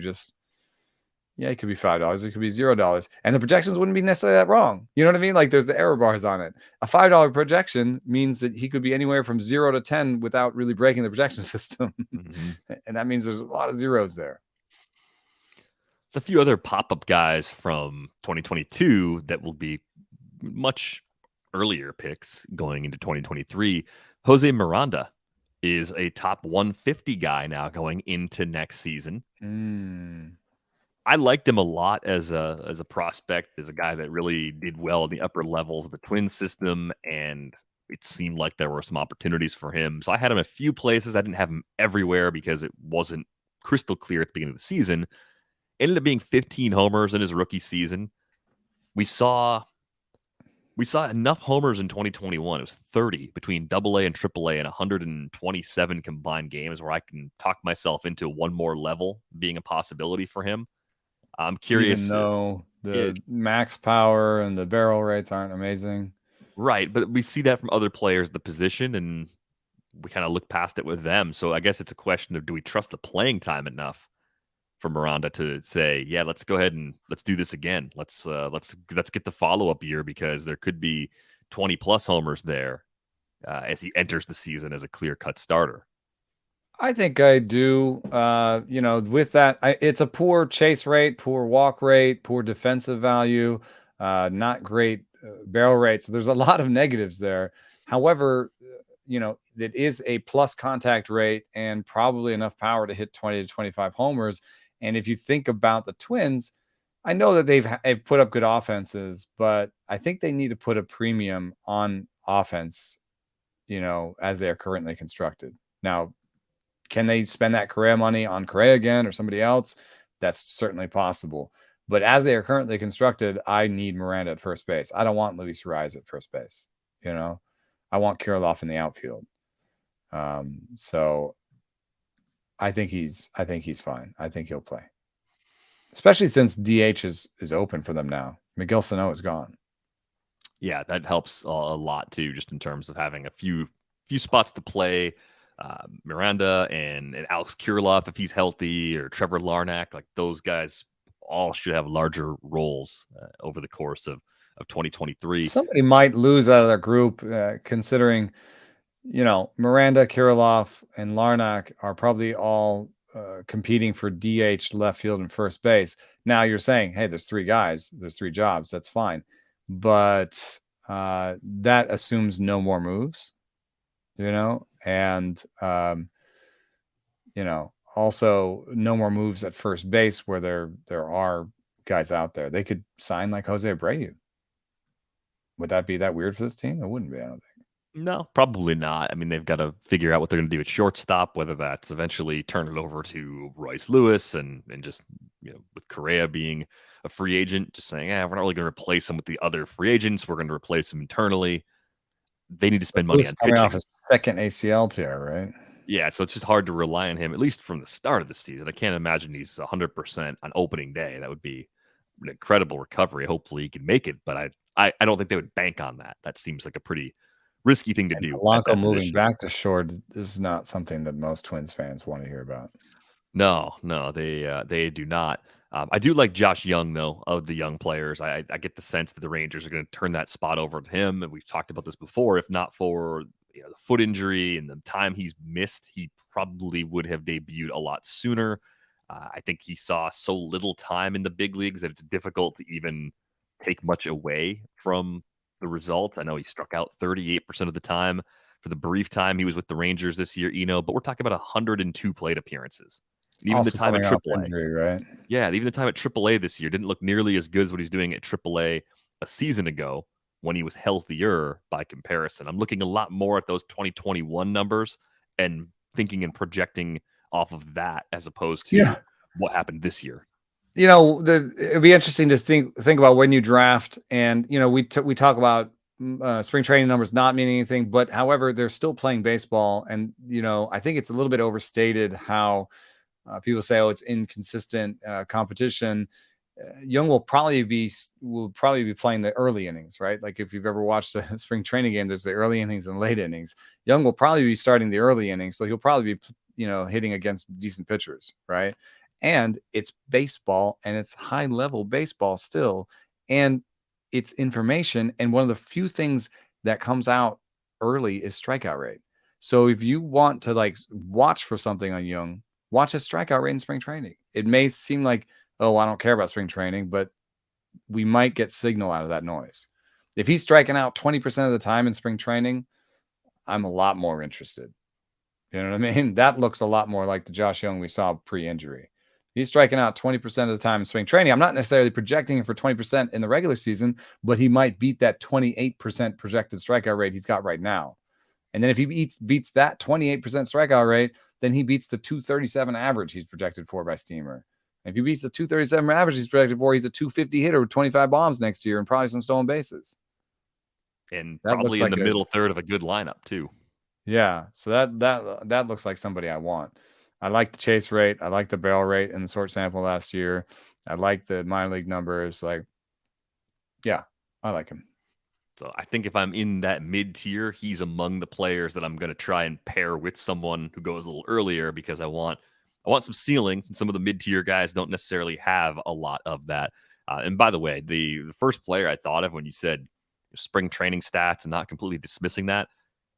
It could be $5, it could be $0, and the projections wouldn't be necessarily that wrong. You know what I mean? Like there's the error bars on it. A $5 projection means that he could be anywhere from 0 to 10 without really breaking the projection system, and that means there's a lot of zeros there. There's a few other pop-up guys from 2022 that will be much earlier picks going into 2023. Jose Miranda is a top 150 guy now going into next season. I liked him a lot as a prospect, as a guy that really did well in the upper levels of the twin system, and it seemed like there were some opportunities for him. So I had him a few places. I didn't have him everywhere because it wasn't crystal clear at the beginning of the season. Ended up being 15 homers in his rookie season. We saw enough homers in 2021. It was 30 between AA and AAA and 127 combined games where I can talk myself into one more level being a possibility for him. I'm curious. Even though the max power and the barrel rates aren't amazing. Right, but we see that from other players, the position, and we kind of look past it with them. So I guess it's a question of, do we trust the playing time enough for Miranda to say, yeah, let's go ahead and let's do this again. Let's get the follow-up year, because there could be 20 plus homers there as he enters the season as a clear-cut starter. I think I do. With that, it's a poor chase rate, poor walk rate, poor defensive value, not great barrel rate. So there's a lot of negatives there. However, that is a plus contact rate and probably enough power to hit 20 to 25 homers. And if you think about the Twins, I know that they've put up good offenses, but I think they need to put a premium on offense, as they are currently constructed. Now, can they spend that Correa money on Correa again or somebody else? That's certainly possible. But as they are currently constructed, I need Miranda at first base. I don't want Luis Urias at first base. I want Kirilloff in the outfield. So I think he's fine. I think he'll play, especially since DH is open for them now. Miguel Sano is gone. Yeah, that helps a lot too, just in terms of having a few spots to play. Miranda and Alex Kirilloff, if he's healthy, or Trevor Larnach, like those guys all should have larger roles over the course of 2023. Somebody might lose out of their group, considering, Miranda, Kirilloff, and Larnach are probably all competing for DH, left field, and first base. Now you're saying, hey, there's three guys, there's three jobs. That's fine. But that assumes no more moves, and also no more moves at first base where there are guys out there. They could sign like Jose Abreu. Would that be that weird for this team? It wouldn't be, I don't think. No, probably not. I mean, they've got to figure out what they're going to do at shortstop, whether that's eventually turn it over to Royce Lewis and just, with Correa being a free agent, just saying, we're not really going to replace him with the other free agents. We're going to replace him internally. They need to spend money on coming pitching. Off a second ACL tear, right? Yeah, so it's just hard to rely on him, at least from the start of the season. I can't imagine he's 100% on opening day. That would be an incredible recovery. Hopefully he can make it, but I don't think they would bank on that. That seems like a pretty risky thing to do. Polanco moving back to short is not something that most Twins fans want to hear about. No, they do not. I do like Josh Young, though, of the young players. I get the sense that the Rangers are going to turn that spot over to him, and we've talked about this before. If not for the foot injury and the time he's missed, he probably would have debuted a lot sooner. I think he saw so little time in the big leagues that it's difficult to even take much away from the results. I know he struck out 38% of the time for the brief time he was with the Rangers this year, but we're talking about 102 plate appearances. And even also the time at AAA, injury, right? Yeah, even the time at AAA this year didn't look nearly as good as what he's doing at AAA a season ago when he was healthier by comparison. I'm looking a lot more at those 2021 numbers and thinking and projecting off of that as opposed to what happened this year. It'd be interesting to think about when you draft, and we talk about spring training numbers not meaning anything, but however, they're still playing baseball. And, I think it's a little bit overstated how people say, oh, it's inconsistent competition. Young will probably be playing the early innings, right? Like if you've ever watched a spring training game, there's the early innings and late innings. Young will probably be starting the early innings, so he'll probably be hitting against decent pitchers, right? And it's baseball, and it's high level baseball still, and it's information. And one of the few things that comes out early is strikeout rate. So if you want to watch for something on Young, watch his strikeout rate in spring training. It may seem like, oh, I don't care about spring training, but we might get signal out of that noise. If he's striking out 20% of the time in spring training, I'm a lot more interested. You know what I mean? That looks a lot more like the Josh Young we saw pre-injury. He's striking out 20% of the time in spring training. I'm not necessarily projecting him for 20% in the regular season, but he might beat that 28% projected strikeout rate he's got right now. And then if he beats that 28% strikeout rate, then he beats the 237 average he's projected for by Steamer. And if he beats the 237 average he's projected for, he's a 250 hitter with 25 bombs next year and probably some stolen bases. And that probably looks in like the middle third of a good lineup too. Yeah, so that looks like somebody I want. I like the chase rate. I like the barrel rate in the short sample last year. I like the minor league numbers. Yeah, I like him. So I think if I'm in that mid tier, he's among the players that I'm going to try and pair with someone who goes a little earlier because I want some ceilings, and some of the mid tier guys don't necessarily have a lot of that. And by the way, the first player I thought of when you said spring training stats and not completely dismissing that.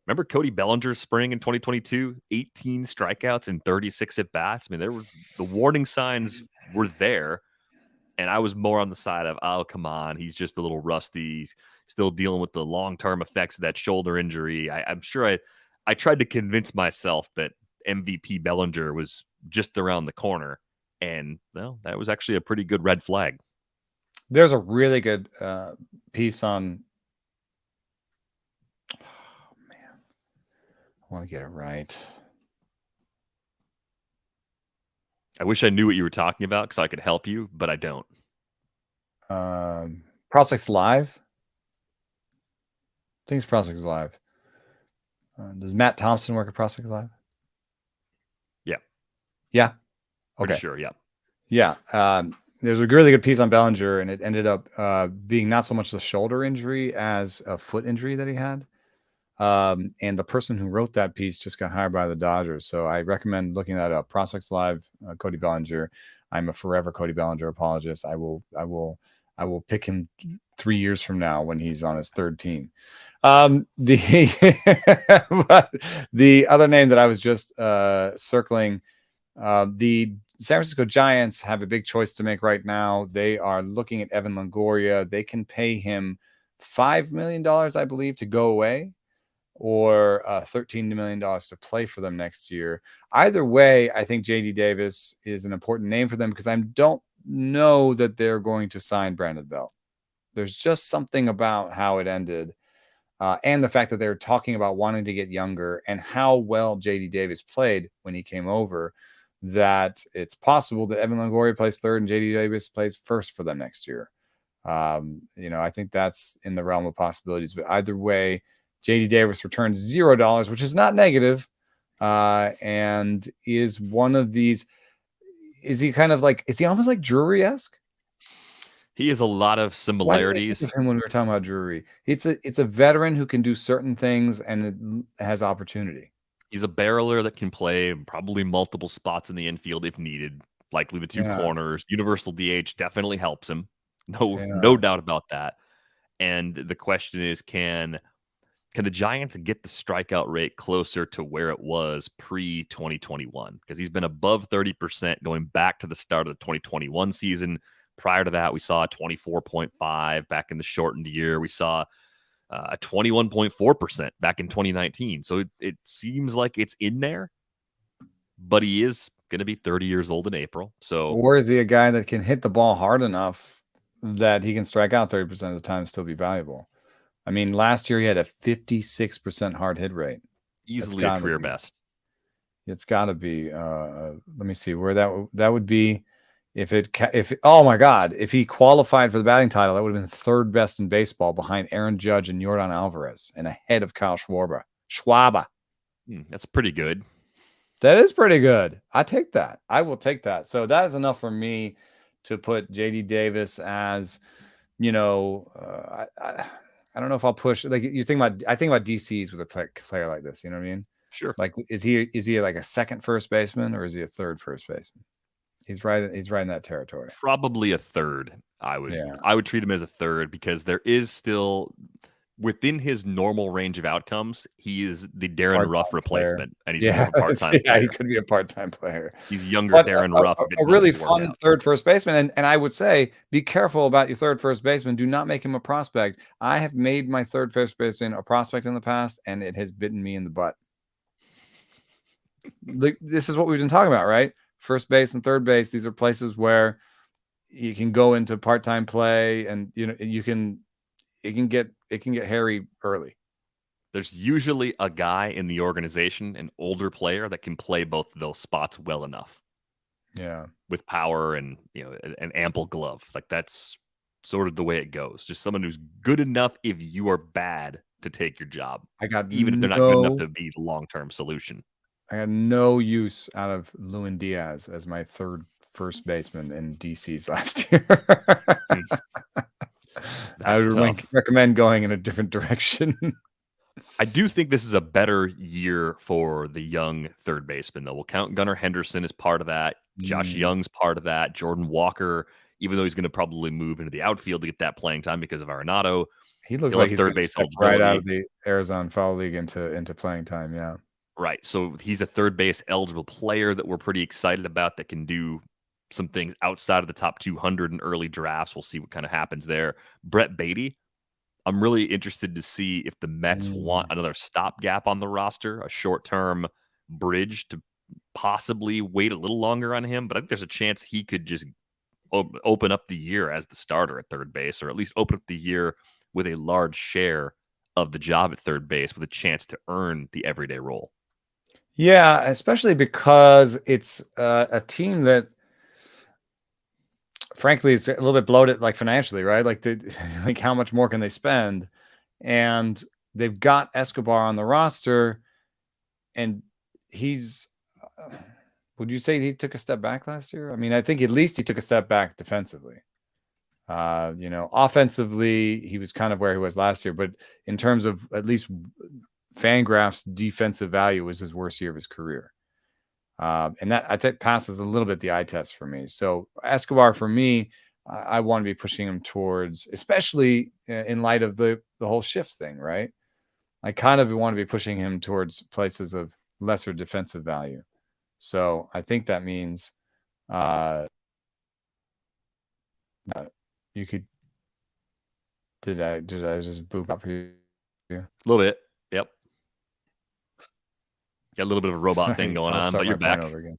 Remember Cody Bellinger's spring in 2022, 18 strikeouts and 36 at bats. I mean, the warning signs were there. And I was more on the side of, oh, come on, he's just a little rusty. He's still dealing with the long-term effects of that shoulder injury. I'm sure I tried to convince myself that MVP Bellinger was just around the corner. And, well, that was actually a pretty good red flag. There's a really good piece on... Oh, man. I want to get it right. I wish I knew what you were talking about because I could help you, but I don't. Prospects Live? I think it's Prospects Live. Does Matt Thompson work at Prospects Live? Yeah. Yeah? Okay. Pretty sure, yeah. Yeah. There's a really good piece on Bellinger, and it ended up being not so much the shoulder injury as a foot injury that he had. And the person who wrote that piece just got hired by the Dodgers. So I recommend looking that up. Prospects Live, Cody Bellinger. I'm a forever Cody Bellinger apologist. I will pick him 3 years from now when he's on his third team. The other name that I was just circling, the San Francisco Giants have a big choice to make right now. They are looking at Evan Longoria. They can pay him $5 million, I believe, to go away, or $13 million to play for them next year. Either way, I think JD Davis is an important name for them because I don't know that they're going to sign Brandon Belt. There's just something about how it ended, and the fact that they're talking about wanting to get younger and how well JD Davis played when he came over, that it's possible that Evan Longoria plays third and JD Davis plays first for them next year. I think that's in the realm of possibilities. But either way, JD Davis returns $0, which is not negative, and is one of these. Is he almost like Drury-esque? He has a lot of similarities. Why did I think of him when we were talking about Drury? It's a veteran who can do certain things and it has opportunity. He's a barreler that can play probably multiple spots in the infield if needed. Likely the two corners. Universal DH definitely helps him. No doubt about that. And the question is, can the Giants get the strikeout rate closer to where it was pre-2021? Because he's been above 30% going back to the start of the 2021 season. Prior to that, we saw a 24.5 back in the shortened year. We saw a 21.4% back in 2019. So it seems like it's in there, but he is going to be 30 years old in April. So, or is he a guy that can hit the ball hard enough that he can strike out 30% of the time and still be valuable? I mean, last year he had a 56% hard hit rate. Easily a career best. It's got to be. Let me see where that would be. if oh my God, if he qualified for the batting title, that would have been third best in baseball behind Aaron Judge and Yordan Alvarez and ahead of Kyle Schwarber. That's pretty good. That is pretty good. I take that. I will take that. So that is enough for me to put JD Davis as, I don't know if I'll push, like I think about DCs with a player like this, you know what I mean? Sure. Like, is he like a second first baseman or is he a third first baseman? He's right in that territory. Probably a third. I would treat him as a third because there is still within his normal range of outcomes, he is the Darren Ruff replacement, and he's more of a part-time player. He could be a part-time player. He's younger Darren Ruff. A really fun third first baseman, and I would say be careful about your third first baseman. Do not make him a prospect. I have made my third first baseman a prospect in the past, and it has bitten me in the butt. This is what we've been talking about, right? First base and third base. These are places where you can go into part-time play, and it can get hairy early. There's usually a guy in the organization, an older player, that can play both of those spots well enough. Yeah, with power and an ample glove. Like that's sort of the way it goes. Just someone who's good enough if you are bad to take your job. Even if they're not good enough to be the long-term solution. I had no use out of Lewin Diaz as my third first baseman in DC's last year. I would recommend going in a different direction. I do think this is a better year for the young third baseman, though. We'll count Gunnar Henderson as part of that. Josh Young's part of that. Jordan Walker, even though he's going to probably move into the outfield to get that playing time because of Arenado. He looks like he's third base right out of the Arizona Fall League into playing time. Yeah. Right. So he's a third base eligible player that we're pretty excited about that can do some things outside of the top 200 in early drafts. We'll see what kind of happens there. Brett Beatty, I'm really interested to see if the Mets want another stopgap on the roster, a short-term bridge to possibly wait a little longer on him. But I think there's a chance he could just open up the year as the starter at third base, or at least open up the year with a large share of the job at third base with a chance to earn the everyday role. Yeah, especially because it's a team that, frankly, is a little bit bloated, like financially, right? Like how much more can they spend? And they've got Escobar on the roster, and he's. Would you say he took a step back last year? I mean, I think at least he took a step back defensively. Offensively, he was kind of where he was last year, but in terms of at least Fangraph's defensive value was his worst year of his career. And that I think passes a little bit the eye test for me. So Escobar, for me, I want to be pushing him towards, especially in light of the whole shift thing, right? I kind of want to be pushing him towards places of lesser defensive value. So I think that means you could. Did I just boop up for you? A little bit. Yep. Got a little bit of a robot thing going on, but you're back. Over again.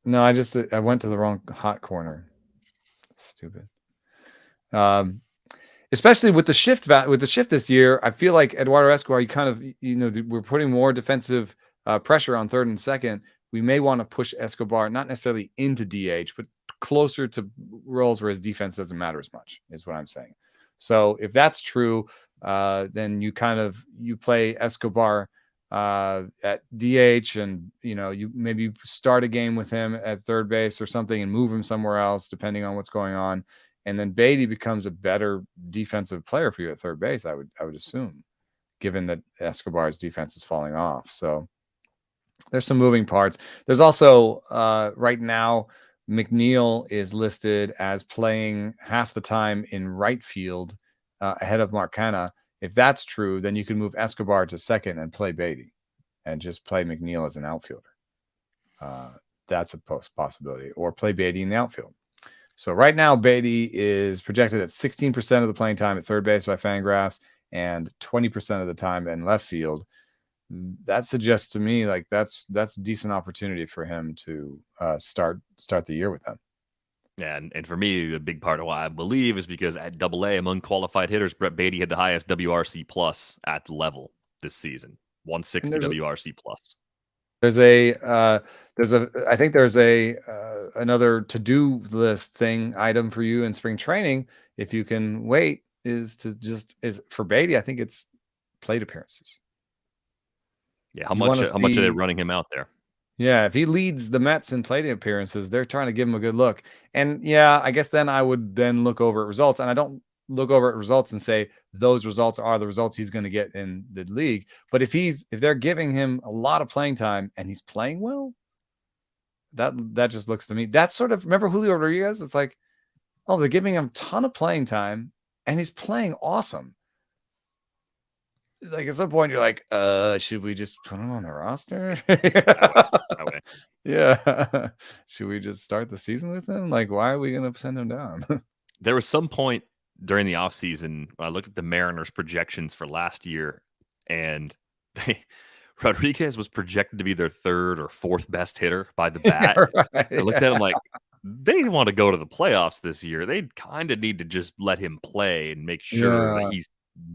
No, I went to the wrong hot corner. Stupid. Especially with the shift this year, I feel like Eduardo Escobar, you kind of, we're putting more defensive pressure on third and second. We may want to push Escobar not necessarily into DH, but closer to roles where his defense doesn't matter as much, is what I'm saying. So if that's true, then you play Escobar at DH, and you maybe start a game with him at third base or something and move him somewhere else depending on what's going on, and then Beatty becomes a better defensive player for you at third base, I would assume, given that Escobar's defense is falling off. So there's some moving parts. There's also right now McNeil is listed as playing half the time in right field ahead of Mark Canha. If that's true, then you can move Escobar to second and play Beatty and just play McNeil as an outfielder. That's a possibility. Or play Beatty in the outfield. So right now, Beatty is projected at 16% of the playing time at third base by Fangraphs and 20% of the time in left field. That suggests to me like that's a decent opportunity for him to start the year with them. Yeah, and for me, the big part of why I believe is because at AA, among qualified hitters, Brett Beatty had the highest WRC plus at the level this season, 160 WRC plus. I think there's a another to-do list item for you in spring training, if you can wait, is for Beatty. I think it's plate appearances. Yeah, how much are they running him out there? Yeah, if he leads the Mets in plate appearances, they're trying to give him a good look. And yeah, I guess then I would then look over at results, and I don't look over at results and say those results are the results he's going to get in the league. But if they're giving him a lot of playing time and he's playing well, that just looks to me. That's sort of, remember Julio Rodriguez? It's like, oh, they're giving him a ton of playing time and he's playing awesome. Like at some point you're like, should we just put him on the roster? That way. Yeah. Should we just start the season with him? Like, why are we going to send him down? There was some point during the offseason, I looked at the Mariners projections for last year, and Rodriguez was projected to be their third or fourth best hitter by the bat. Right, I looked at him like, they want to go to the playoffs this year. They kind of need to just let him play and make sure that he's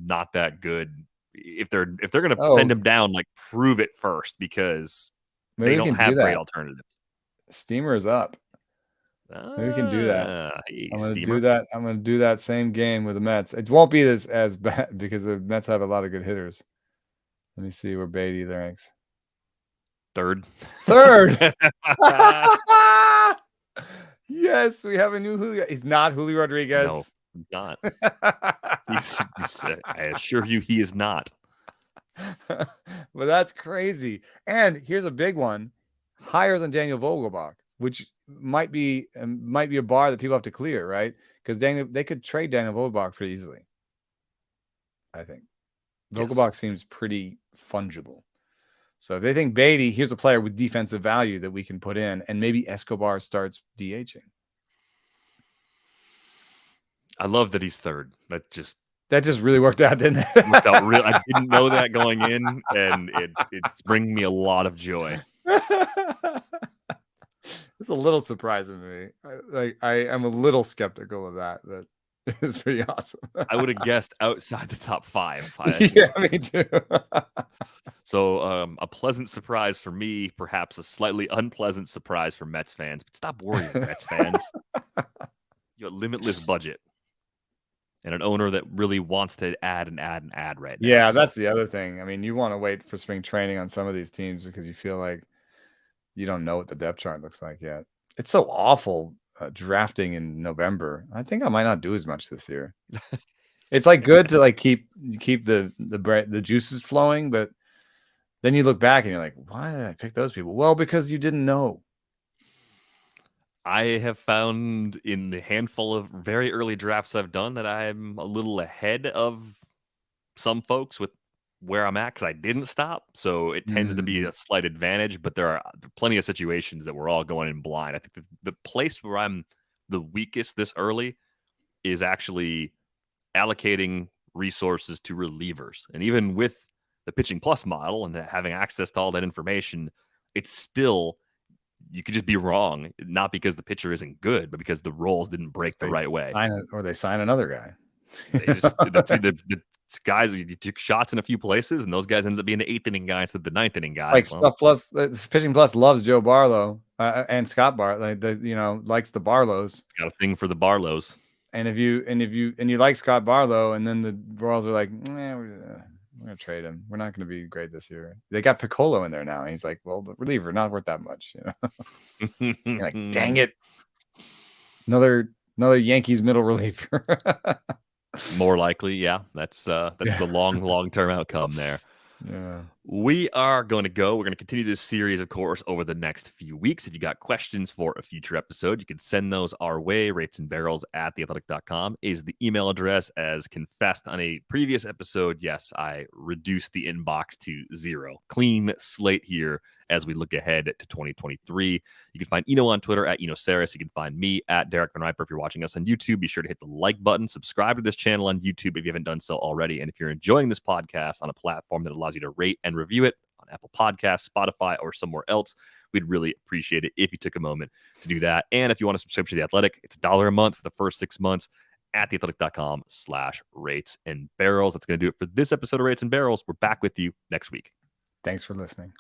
not that good. If they're going to send him down, like prove it first, because they don't have great alternatives. Steamer is up. Maybe we can do that. Hey, I'm going to do that. I'm going to do that same game with the Mets. It won't be as bad because the Mets have a lot of good hitters. Let me see where Beatty ranks. Third. Yes, we have a new Julio. He's not Julio Rodriguez. No, he's not. I assure you, he is not. But that's crazy. And here's a big one, higher than Daniel Vogelbach, which might be a bar that people have to clear, right? Because they could trade Daniel Vogelbach pretty easily. I think Vogelbach seems pretty fungible. So if they think Beatty, here's a player with defensive value that we can put in, and maybe Escobar starts DHing. I love that he's third. That just really worked out, didn't it? Worked out real. I didn't know that going in, and it's bringing me a lot of joy. It's a little surprising to me. I am a little skeptical of that, but it's pretty awesome. I would have guessed outside the top 5. Yeah, me too. So a pleasant surprise for me, perhaps a slightly unpleasant surprise for Mets fans. But stop worrying, Mets fans. You have a limitless budget and an owner that really wants to add right now. Yeah, that's the other thing. I mean, you want to wait for spring training on some of these teams because you feel like you don't know what the depth chart looks like yet. It's so awful drafting in November. I think I might not do as much this year. It's like good to like keep the juices flowing, but then you look back and you're like, why did I pick those people? Well, because you didn't know. I have found in the handful of very early drafts I've done that I'm a little ahead of some folks with where I'm at because I didn't stop. So it tends to be a slight advantage, but there are plenty of situations that we're all going in blind. I think the place where I'm the weakest this early is actually allocating resources to relievers. And even with the pitching plus model and having access to all that information, it's still, you could just be wrong, not because the pitcher isn't good, but because the roles didn't break the right way. Or they sign another guy. They just the guys, you took shots in a few places, and those guys ended up being the 8th inning guy instead of the 9th inning guy. Like Stuff Plus, Pitching Plus loves Joe Barlow and Scott Barlow. Likes the Barlows. Got a thing for the Barlows. And if you like Scott Barlow, and then the Royals are like, we're gonna trade him. We're not gonna be great this year. They got Piccolo in there now, and he's like, well, the reliever not worth that much. You're like, dang it, another Yankees middle reliever. More likely, yeah. That's the long-term outcome there. Yeah. We are going to go. We're going to continue this series, of course, over the next few weeks. If you got questions for a future episode, you can send those our way. ratesandbarrels@theathletic.com is the email address. As confessed on a previous episode, yes, I reduced the inbox to 0. Clean slate here as we look ahead to 2023. You can find Eno on Twitter @EnoSaris. You can find me @Derek Van Riper. If you're watching us on YouTube, be sure to hit the like button. Subscribe to this channel on YouTube if you haven't done so already. And if you're enjoying this podcast on a platform that allows you to rate and review it on Apple Podcasts, Spotify, or somewhere else, we'd really appreciate it if you took a moment to do that. And if you want to subscribe to The Athletic, it's $1 a month for the first 6 months at theathletic.com/ratesandbarrels. That's going to do it for this episode of Rates and Barrels. We're back with you next week. Thanks for listening.